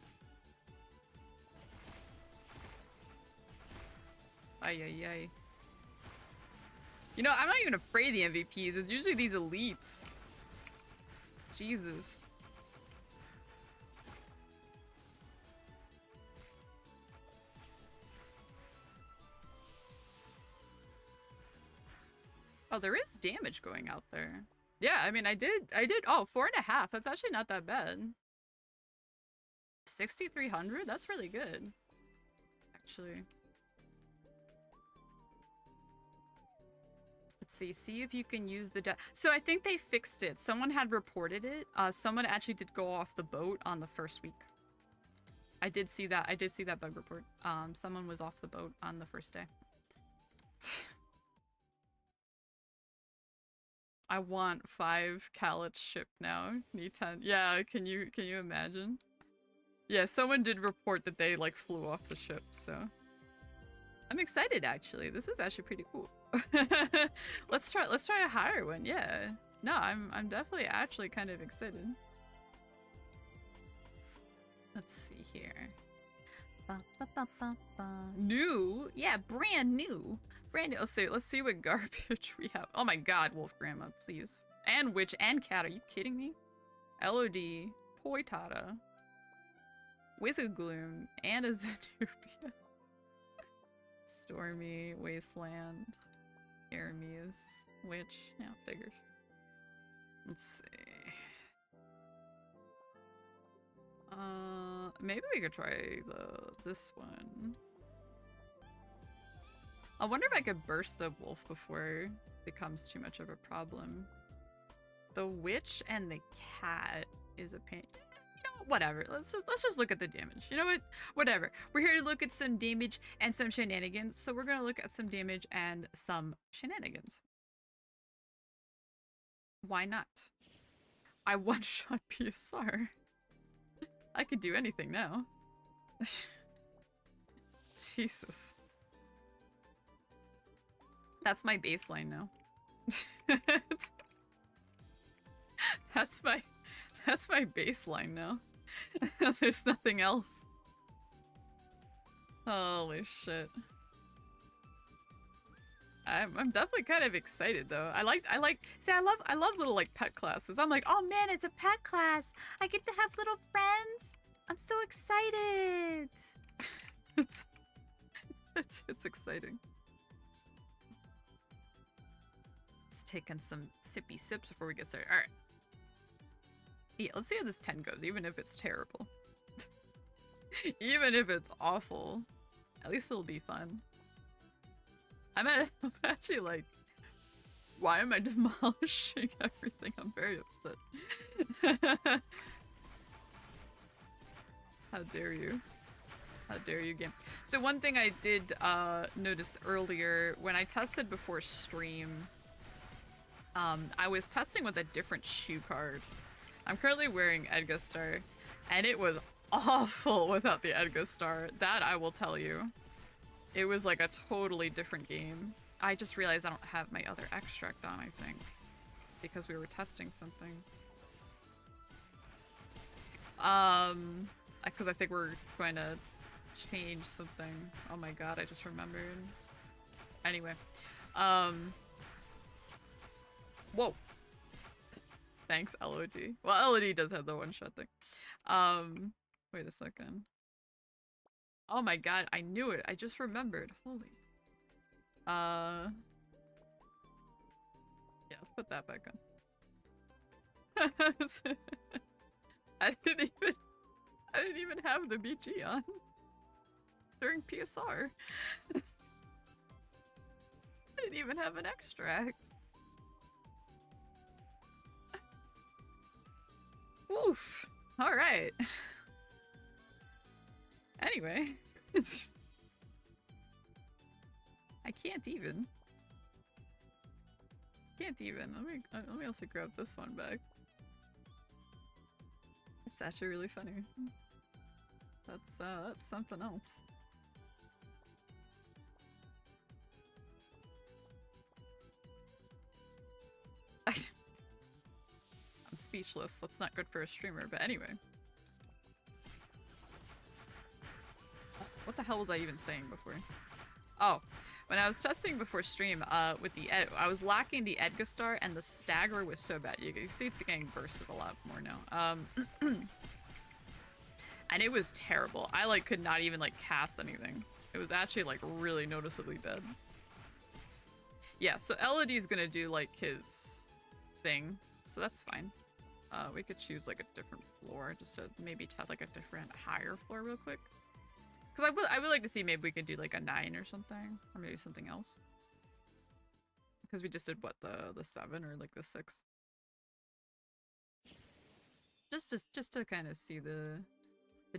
Ay ay ay. You know, I'm not even afraid of the MVPs. It's usually these elites. Jesus. Oh, there is damage going out there. Yeah, I mean, I did, oh, 4.5. That's actually not that bad. 6,300? That's really good. Actually. Let's see if you can use the so I think they fixed it. Someone had reported it. Someone actually did go off the boat on the first week. I did see that bug report. Someone was off the boat on the first day. I want 5 Khalitz ship now. Need 10. Yeah, can you imagine? Yeah, someone did report that they like flew off the ship, so I'm excited actually. This is actually pretty cool. Let's try a higher one, yeah. No, I'm definitely actually kind of excited. Let's see here. Ba, ba, ba, ba, ba. New? Yeah, brand new. Brand new. Let's see what garbage we have. Oh my god, Wolf Grandma, please. And Witch and Cat, are you kidding me? LOD, Poitata, with a Gloom, and a Zenobia. Stormy, Wasteland, Aramis, Witch, yeah, figures. Let's see. Maybe we could try this one. I wonder if I could burst the wolf before it becomes too much of a problem. The witch and the cat is a pain. You know, whatever. Let's just look at the damage. You know what? Whatever. We're here to look at some damage and some shenanigans, so we're gonna look at some damage and some shenanigans. Why not? I one-shot PSR. I could do anything now. Jesus. That's my baseline now. That's my baseline now. There's nothing else. Holy shit. I'm definitely kind of excited though. I love little like pet classes. I'm like, oh man, it's a pet class. I get to have little friends. I'm so excited. it's exciting. Just taking some sippy sips before we get started. All right. Yeah, let's see how this 10 goes, even if it's terrible. Even if it's awful. At least it'll be fun. I'm actually like, why am I demolishing everything? I'm very upset. How dare you? How dare you, game? So one thing I did notice earlier, when I tested before stream, I was testing with a different shoe card. I'm currently wearing Edgastar, and it was awful without the Edgastar. That I will tell you. It was like a totally different game. I just realized I don't have my other extract on, I think. Because we were testing something. Because I think we're going to change something. Oh my god, I just remembered. Anyway. Whoa. Thanks, LOD. Well, LOD does have the one-shot thing. Wait a second. Oh my god, I knew it. I just remembered. Holy. Yeah, let's put that back on. I didn't even have the BG on during PSR. I didn't even have an extract. Oof. All right. Anyway, it's... I can't even. Can't even. Let me also grab this one back. It's actually really funny. That's something else. speechless. That's not good for a streamer, but anyway. What the hell was I even saying before? Oh, when I was testing before stream, with the I was lacking the Edgastar, and the stagger was so bad. You can see it's getting bursted a lot more now. And it was terrible. I like could not even like cast anything. It was actually like really noticeably bad. Yeah, so Elodie is gonna do like his thing, so that's fine. We could choose like a different floor just to maybe test like a different higher floor real quick. Because I would like to see maybe we could do like a 9 or something, or maybe something else. Because we just did what, the 7 or like the 6. Just to kind of see the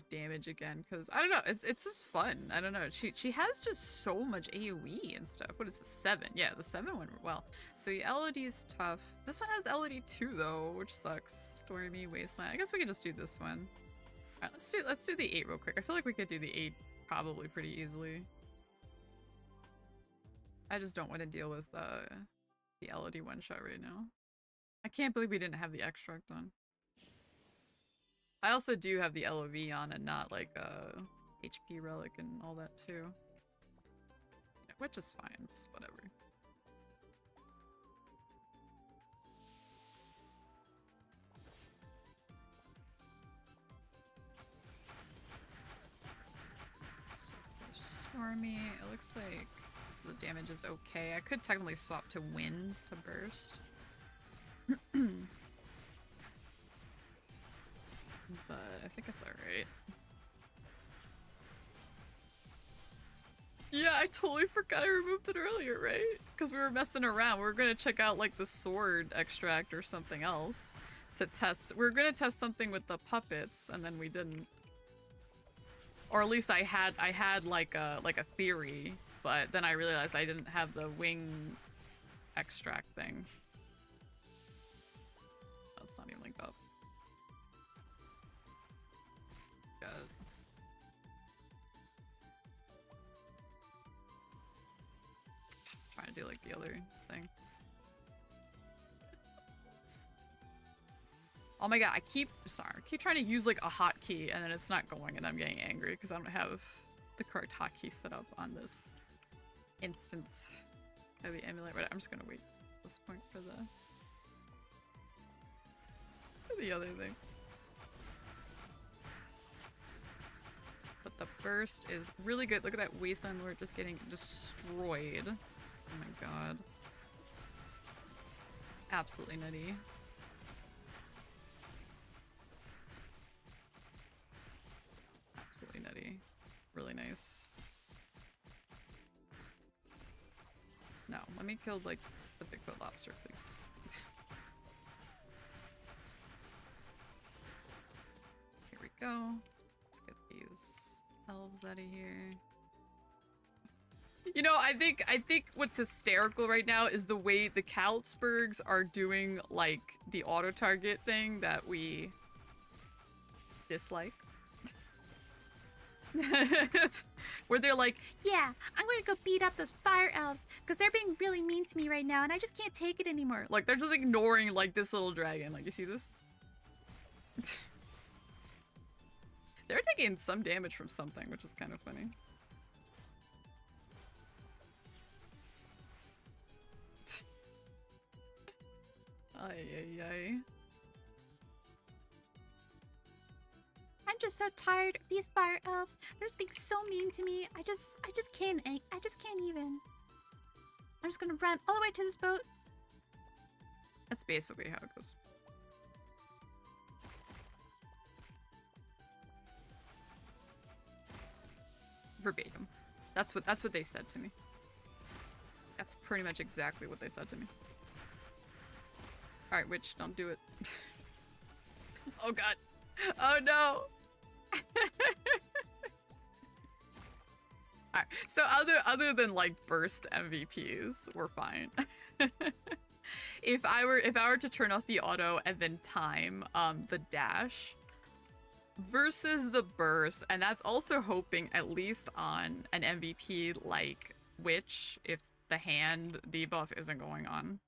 damage again, because I don't know, it's just fun. I don't know. She has just so much AoE and stuff. What is the 7? Yeah, the 7 went well. So the LOD is tough. This one has LOD 2 though, which sucks. Stormy Wasteland. I guess we can just do this one. Alright, let's do the 8 real quick. I feel like we could do the 8 probably pretty easily. I just don't want to deal with the LOD one shot right now. I can't believe we didn't have the extract on. I also do have the LOV on and not like HP relic and all that too. Yeah, which is fine, it's whatever. Stormy, it looks like so the damage is okay. I could technically swap to wind to burst. But I think it's alright. Yeah, I totally forgot I removed it earlier, right? Because we were messing around. We were gonna check out like the sword extract or something else to test. We were gonna test something with the puppets, and then we didn't. Or at least I had like a theory, but then I realized I didn't have the wing extract thing. Oh, it's not even linked up. God. Trying to do like the other thing. Oh my god, I keep trying to use like a hotkey and then it's not going and I'm getting angry because I don't have the correct hotkey set up on this instance of the emulator. But I'm just gonna wait at this point for the other thing. But the burst is really good. Look at that wasteland lord just getting destroyed. Oh my god. Absolutely nutty. Absolutely nutty. Really nice. No, let me kill like the Bigfoot lobster, please. Here we go. Let's get these elves out of here. You know, I think what's hysterical right now is the way the Khalitzburgs are doing like the auto target thing that we dislike. Where they're like, yeah, I'm gonna go beat up those fire elves because they're being really mean to me right now and I just can't take it anymore. Like they're just ignoring like this little dragon. Like, you see this? They're taking some damage from something, which is kind of funny. Ay, ay, ay. I'm just so tired of these fire elves. They're just being so mean to me. I just can't even. I'm just gonna run all the way to this boat. That's basically how it goes. Verbatim. That's what they said to me. That's pretty much exactly what they said to me. Alright, witch, don't do it. Oh god. Oh no! Alright, so other than like burst MVPs, we're fine. If I were to turn off the auto and then time the dash versus the burst, and that's also hoping at least on an MVP like witch if the hand debuff isn't going on.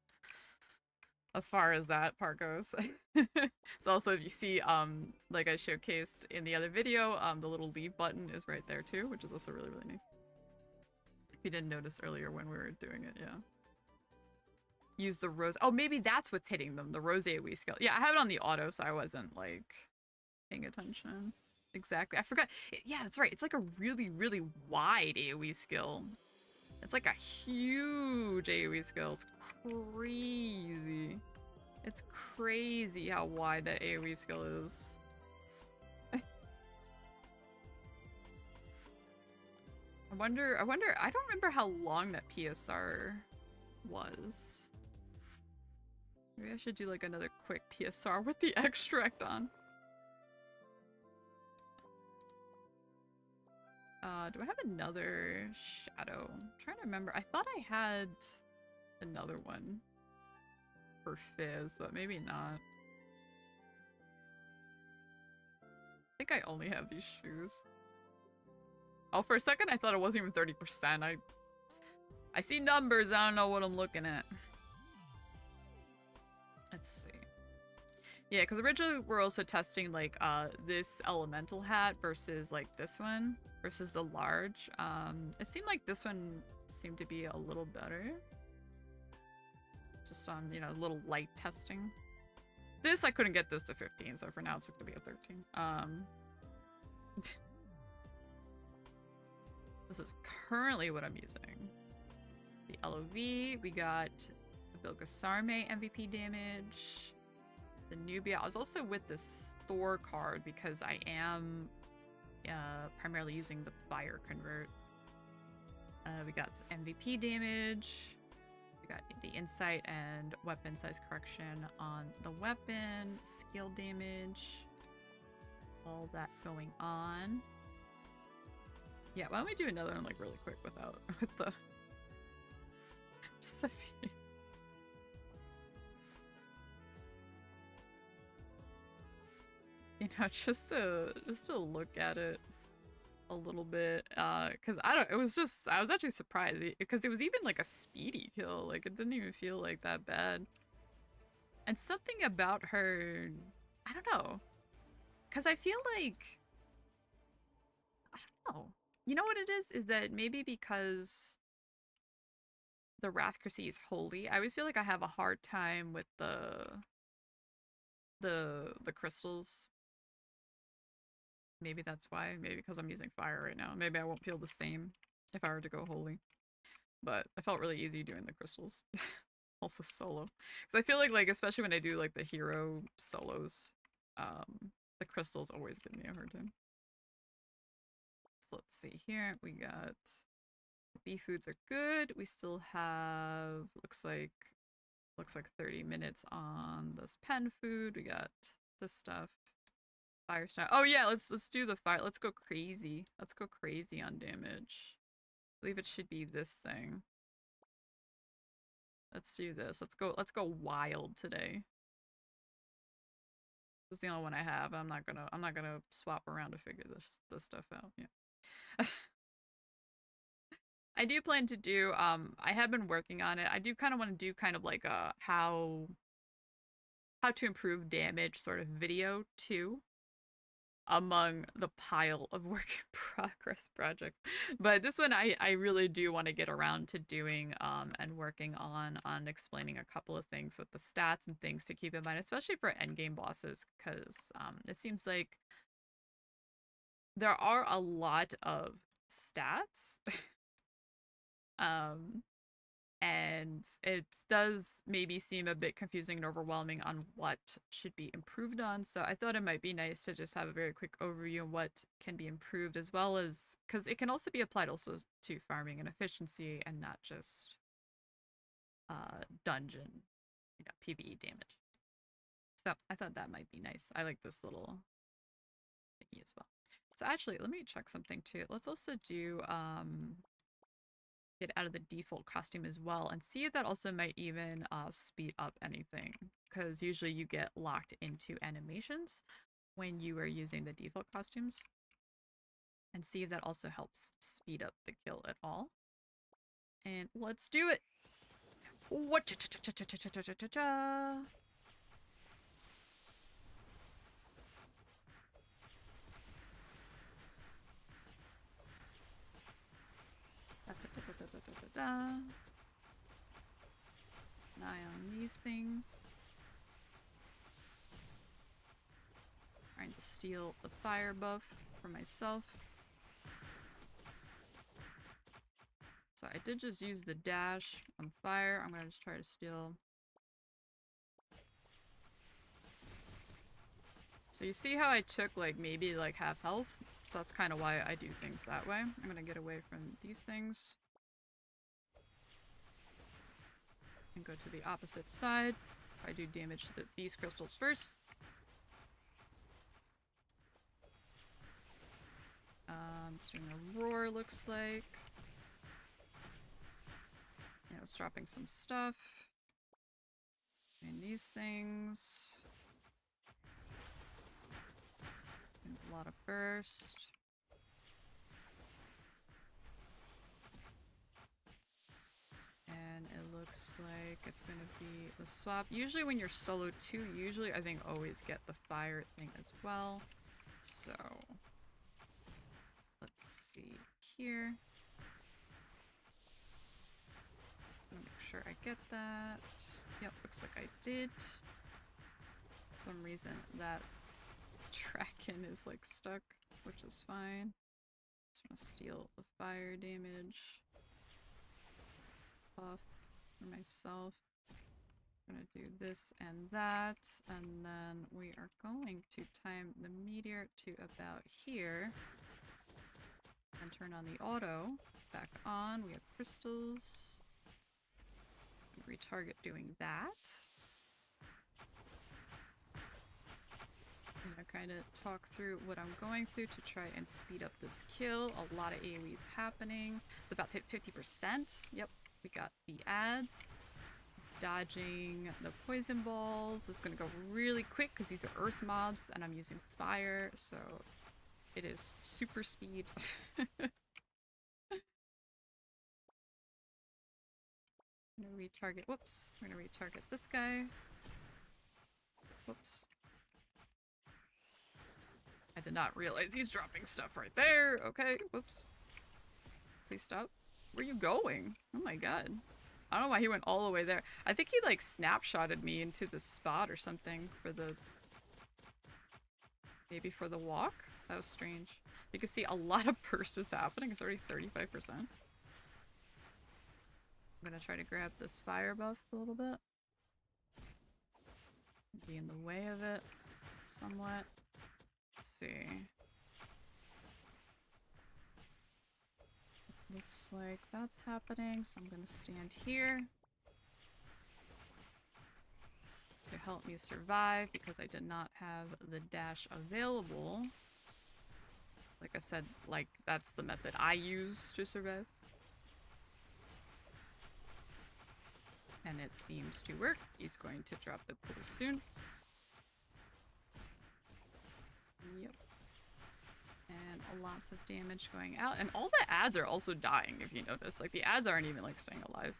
as far as that part goes. So also if you see, like I showcased in the other video, the little leave button is right there too, which is also really, really nice. If you didn't notice earlier when we were doing it, yeah. Use the rose. Oh, maybe that's what's hitting them, the rose AoE skill. Yeah, I have it on the auto, so I wasn't, like, paying attention. Exactly. I forgot. Yeah, that's right. It's like a really, really wide AoE skill. It's like a huge AoE skill. It's crazy. It's crazy how wide that AoE skill is. I wonder, I don't remember how long that PSR was. Maybe I should do like another quick PSR with the extract on. Do I have another shadow? I'm trying to remember. I thought I had another one for Fizz, but maybe not. I think I only have these shoes. Oh, for a second I thought it wasn't even 30%. I see numbers, I don't know what I'm looking at. Let's see. Yeah, because originally we're also testing like this elemental hat versus like this one versus the large. It seemed like this one seemed to be a little better. Just on, you know, a little light testing. This I couldn't get this to 15, so for now it's gonna be a 13. This is currently what I'm using. The LOV, we got the Bilgasarme MVP damage. The Nubia. I was also with this Thor card because I am primarily using the fire convert. We got some MVP damage. We got the insight and weapon size correction on the weapon. Skill damage. All that going on. Yeah, why don't we do another one like really quick without with the just a few. You know, just to look at it a little bit, because I was actually surprised because it was even like a speedy kill, like it didn't even feel like that bad. And something about her, I don't know, because I feel like, I don't know, you know what it is that maybe because the Wrath Crusade is holy, I always feel like I have a hard time with the crystals. Maybe that's why. Maybe because I'm using fire right now. Maybe I won't feel the same if I were to go holy. But I felt really easy doing the crystals. Also solo. Because I feel like especially when I do like the hero solos, the crystals always give me a hard time. So let's see here. We got the bee foods are good. We still have looks like 30 minutes on this pen food. We got this stuff. Fire style. Oh yeah, let's do the fire. Let's go crazy. Let's go crazy on damage. I believe it should be this thing. Let's do this. Let's go wild today. This is the only one I have. I'm not gonna swap around to figure this stuff out. Yeah. I do plan to do I have been working on it. I do kind of want to do kind of like a how to improve damage sort of video too, among the pile of work in progress projects. But this one I really do want to get around to doing and working on explaining a couple of things with the stats and things to keep in mind, especially for endgame bosses, because it seems like there are a lot of stats. And it does maybe seem a bit confusing and overwhelming on what should be improved on. So I thought it might be nice to just have a very quick overview of what can be improved, as well as, because it can also be applied also to farming and efficiency and not just dungeon, you know, PvE damage. So I thought that might be nice. I like this little thingy as well. So actually, let me check something too. Let's also do get out of the default costume as well and see if that also might even speed up anything, because usually you get locked into animations when you are using the default costumes, and see if that also helps speed up the kill at all. And let's do it. What? Cha-cha-cha-cha-cha-cha-cha-cha-cha. An eye on these things. Trying to steal the fire buff for myself. So I did just use the dash on fire. I'm gonna just try to steal. So you see how I took like maybe like half health? So that's kind of why I do things that way. I'm gonna get away from these things. And go to the opposite side. I do damage to these crystals first. It's doing a roar, looks like. You know, it's dropping some stuff. And these things. And a lot of burst. And it looks like it's gonna be the swap. Usually when you're solo too, usually I think always get the fire thing as well. So let's see here. I'm gonna make sure I get that. Yep, looks like I did. For some reason that Kraken is like stuck, which is fine. Just gonna steal the fire damage buff for myself. I'm gonna do this and that, and then we are going to time the meteor to about here and turn on the auto back on. We have crystals. Retarget doing that. I'm gonna kind of talk through what I'm going through to try and speed up this kill. A lot of AoEs happening. It's about to hit 50%. Yep, we got the ads. Dodging the poison balls. This is gonna go really quick because these are earth mobs and I'm using fire, so it is super speed. I'm gonna retarget. Whoops. I'm gonna retarget this guy. Whoops. I did not realize he's dropping stuff right there. Okay. Whoops. Please stop. Where are you going? Oh my god. I don't know why he went all the way there. I think he like snapshotted me into the spot or something for the... Maybe for the walk? That was strange. You can see a lot of burst is happening. It's already 35%. I'm gonna try to grab this fire buff a little bit. Be in the way of it somewhat. Let's see. Looks like that's happening, so I'm gonna stand here to help me survive because I did not have the dash available. Like I said, like that's the method I use to survive. And it seems to work. He's going to drop the pool soon. Yep. And lots of damage going out. And all the ads are also dying, if you notice. Like, the ads aren't even, like, staying alive.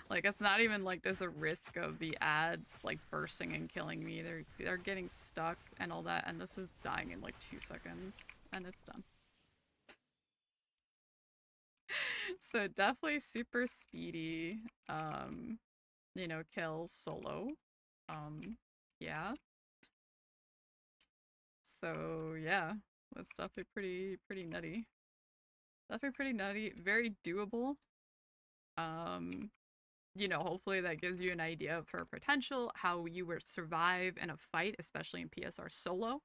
Like, it's not even like there's a risk of the ads, like, bursting and killing me. They're getting stuck and all that. And this is dying in, like, 2 seconds. And it's done. So definitely super speedy, you know, kills solo. Yeah. So yeah, that's definitely pretty nutty. Definitely pretty nutty, very doable. You know, hopefully that gives you an idea of her potential, how you would survive in a fight, especially in PSR solo.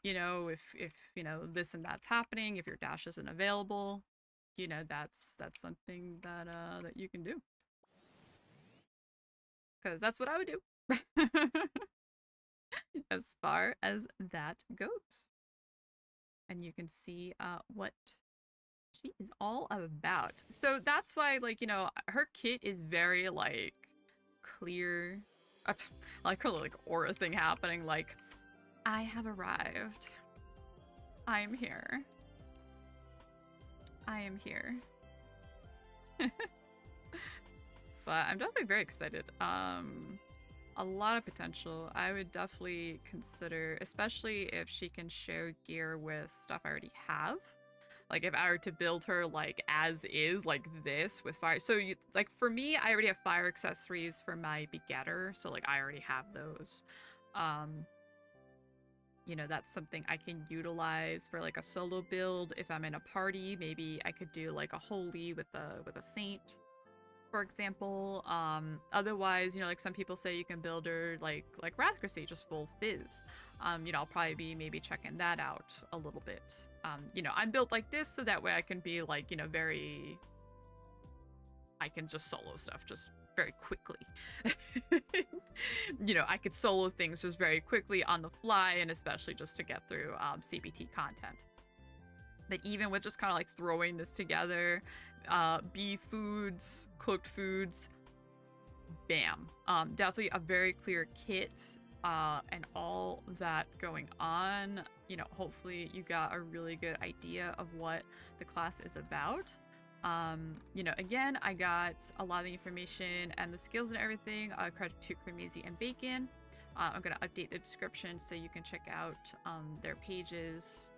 You know, if you know, this and that's happening, if your dash isn't available. You know, that's something that that you can do, because that's what I would do as far as that goes. And you can see what she is all about. So that's why, like, you know, her kit is very like clear. I like her like aura thing happening, like, I have arrived, I am here, I am here. But I'm definitely very excited. A lot of potential. I would definitely consider, especially if she can share gear with stuff I already have. Like if I were to build her like as is, like this with fire. So you, like for me, I already have fire accessories for my begetter. So like I already have those. You know, that's something I can utilize for like a solo build. If I'm in a party, maybe I could do like a holy with a saint, for example. Otherwise, you know, like some people say you can build her like Rathgrasy, just full fizz. You know, I'll probably be maybe checking that out a little bit. You know, I'm built like this so that way I can be like, you know, I can just solo stuff just very quickly. You know, I could solo things just very quickly on the fly, and especially just to get through CBT content. But even with just kind of like throwing this together, bee foods, cooked foods, bam. Definitely a very clear kit, and all that going on. You know, hopefully you got a really good idea of what the class is about. You know, again, I got a lot of the information and the skills and everything. Credit to Cremisi and Bacon. I'm gonna update the description so you can check out their pages,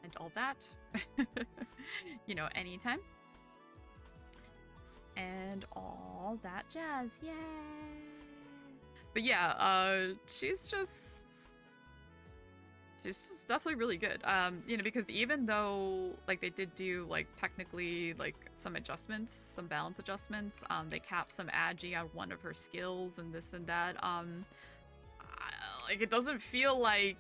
and all that. You know, anytime. And all that jazz, yay! But yeah, she's just definitely really good. You know, because even though like they did do like technically like some adjustments, some balance adjustments, they capped some agi on one of her skills and this and that. Like it doesn't feel like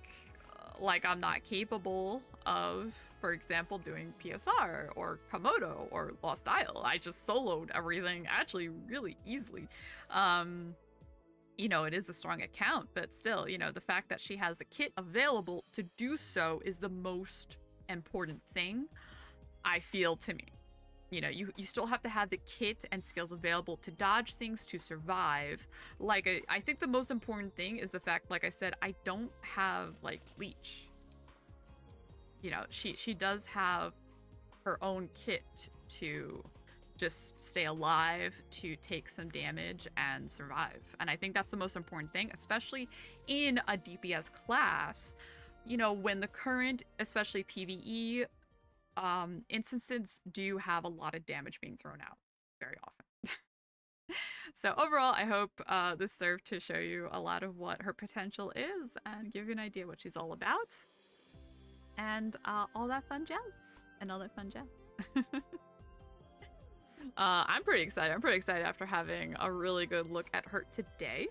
I'm not capable of, for example, doing PSR or Komodo or Lost Isle. I just soloed everything actually really easily. You know, it is a strong account, but still, you know, the fact that she has the kit available to do so is the most important thing, I feel, to me. You know, you still have to have the kit and skills available to dodge things, to survive. Like, I think the most important thing is the fact, like I said, I don't have, like, leech. You know, she does have her own kit to just stay alive, to take some damage and survive. And I think that's the most important thing, especially in a DPS class. You know, when the current, especially PvE, instances do have a lot of damage being thrown out very often. So overall, I hope this served to show you a lot of what her potential is and give you an idea what she's all about. And all that fun jazz. And all that fun jazz. I'm pretty excited. I'm pretty excited after having a really good look at her today.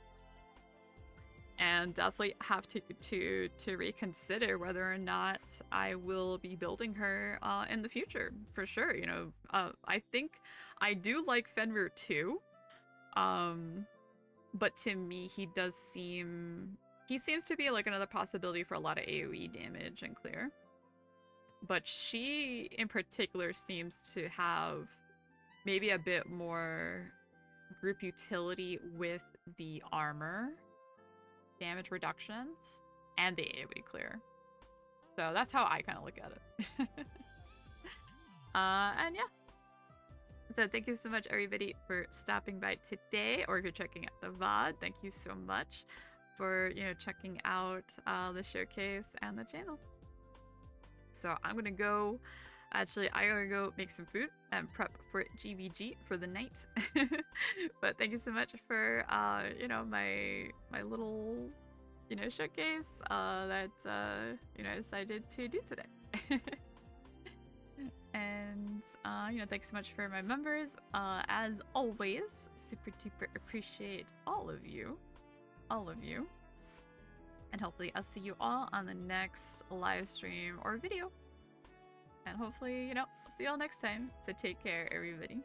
And definitely have to reconsider whether or not I will be building her in the future, for sure. You know, I think I do like Fenrir too. But to me, he seems to be like another possibility for a lot of AoE damage and clear. But she in particular seems to have maybe a bit more group utility with the armor damage reductions and the AoE clear. So that's how I kind of look at it. And yeah. So thank you so much, everybody, for stopping by today, or if you're checking out the VOD, thank you so much for, you know, checking out the showcase and the channel. So I'm gonna go. Actually, I gotta go make some food and prep for GVG for the night. But thank you so much for, you know, my little, you know, showcase that, you know, I decided to do today. And, you know, thanks so much for my members. As always, super duper appreciate all of you. All of you. And hopefully I'll see you all on the next live stream or video. And hopefully, you know, see you all next time. So take care, everybody.